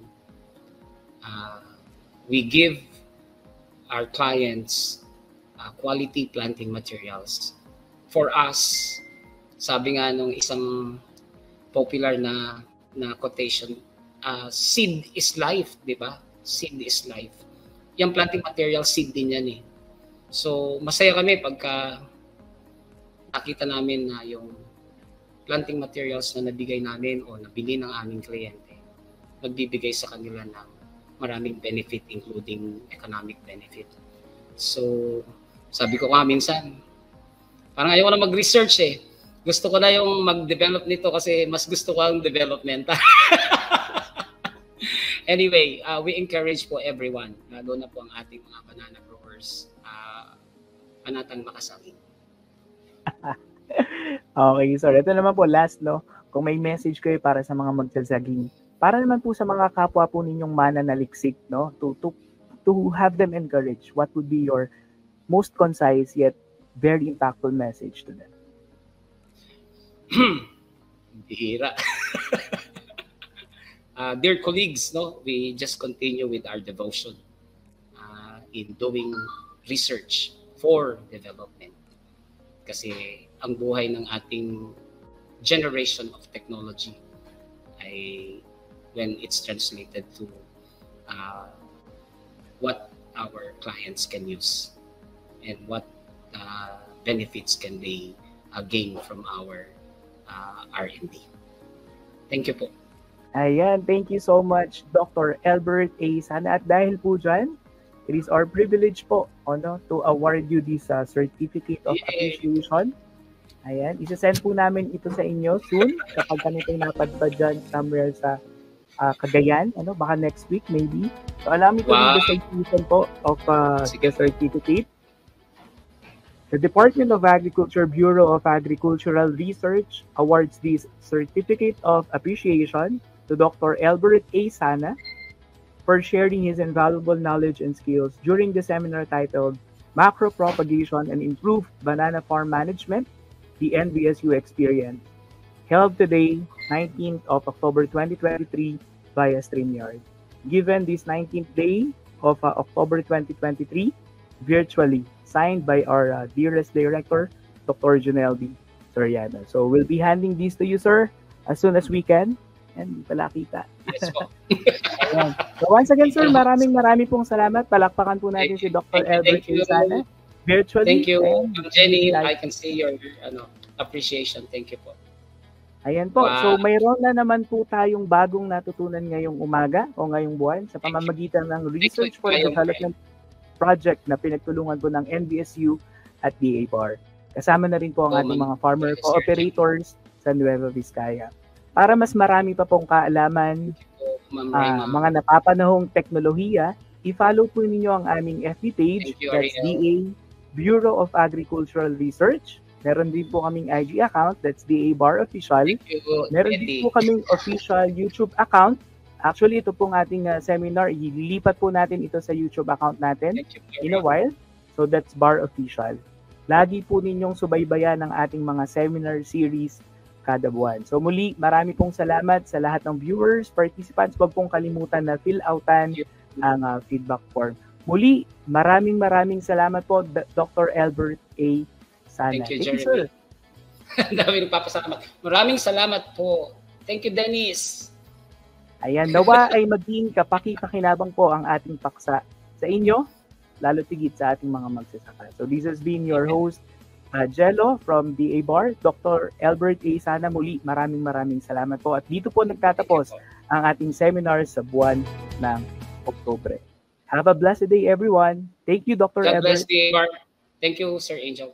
we give our clients quality planting materials. For us, sabi nga nung isang popular na quotation, seed is life, di ba? Seed is life. Yung planting material, seed din yan eh. So, masaya kami pagka nakita namin na yung planting materials na nabigay namin o nabili ng aming kliyente, nagbibigay sa kanila ng maraming benefit, including economic benefit. So, sabi ko minsan, parang ayaw ko na mag-research eh. Gusto ko na yung mag-develop nito kasi mas gusto ko ang development. Anyway, we encourage po everyone, lalo na po ang ating mga banana growers, panatang makasaging.
Okay, so ito naman po last, kung may message kayo para sa mga magsasaging, para naman po sa mga kapwa po ninyong mananaliksik, to have them encouraged, what would be your most concise yet very impactful message to them?
Bihira. Dear colleagues, we just continue with our devotion in doing research for development. Kasi ang buhay ng ating generation of technology ay when it's translated to what our clients can use and what benefits can they gain from our R&D. Thank you po.
Ayan, thank you so much, Dr. Albert A. Sana. At dahil po dyan, it is our privilege po to award you this certificate of appreciation. Ayan, isa-send po namin ito sa inyo soon kapag ganito'y napadpad dyan somewhere sa Cagayan, baka next week maybe. So allow me to read the citation po of the certificate. The Department of Agriculture Bureau of Agricultural Research awards this certificate of appreciation to Dr. Albert A. Sana for sharing his invaluable knowledge and skills during the seminar titled Macro Propagation and Improved Banana Farm Management, the NBSU Experience, held today, 19th of October 2023, via StreamYard. given this 19th day of October 2023, virtually, signed by our dearest director, Dr. Junel B. Soriano. So we'll be handing these to you, sir, as soon as we can. And pala kita.
Yes po.
So once again, sir, maraming pong salamat. Palakpakan po natin si Dr. Albert Sana. Virtually.
Thank you, Jenny. I can see your appreciation. Thank you po.
Ayan po. Wow. So mayroon na naman po tayong bagong natutunan ngayong umaga o ngayong buwan sa pamamagitan ng Research for Development project na pinagtulungan po ng NBSU at DA-BAR. Kasama na rin po ang ating mga farmer cooperators sa Nueva Vizcaya. Para mas marami pa pong kaalaman, mga napapanahong teknolohiya, i-follow po ninyo ang aming FB page, that's DA Bureau of Agricultural Research. Meron din po kaming IG account, that's DA-BAR Official. Meron din po kaming official YouTube account. Actually, ito pong ating seminar, ililipat po natin ito sa YouTube account natin in a while. So that's BAR Official. Lagi po ninyong subaybayan ang ating mga seminar series kada buwan. So muli, marami pong salamat sa lahat ng viewers, participants. Huwag pong kalimutan na fill outan ang feedback form. Muli, maraming salamat po, Dr. Albert A. Sana.
Thank you, sir. Dami nagpapasalamat. Maraming salamat po. Thank you, Dennis.
Ayan, nawa ay maging kapaki-pakinabang po ang ating paksa sa inyo, lalo tigit sa ating mga magsasaka. So this has been your host, Jello from DA-BAR, Dr. Albert A. Sana. Muli, maraming salamat po. At dito po nagtatapos ang ating seminar sa buwan ng Oktubre. Have a blessed day, everyone. Thank you, Dr. Albert.
God bless DA-BAR. Thank you, Sir Angel.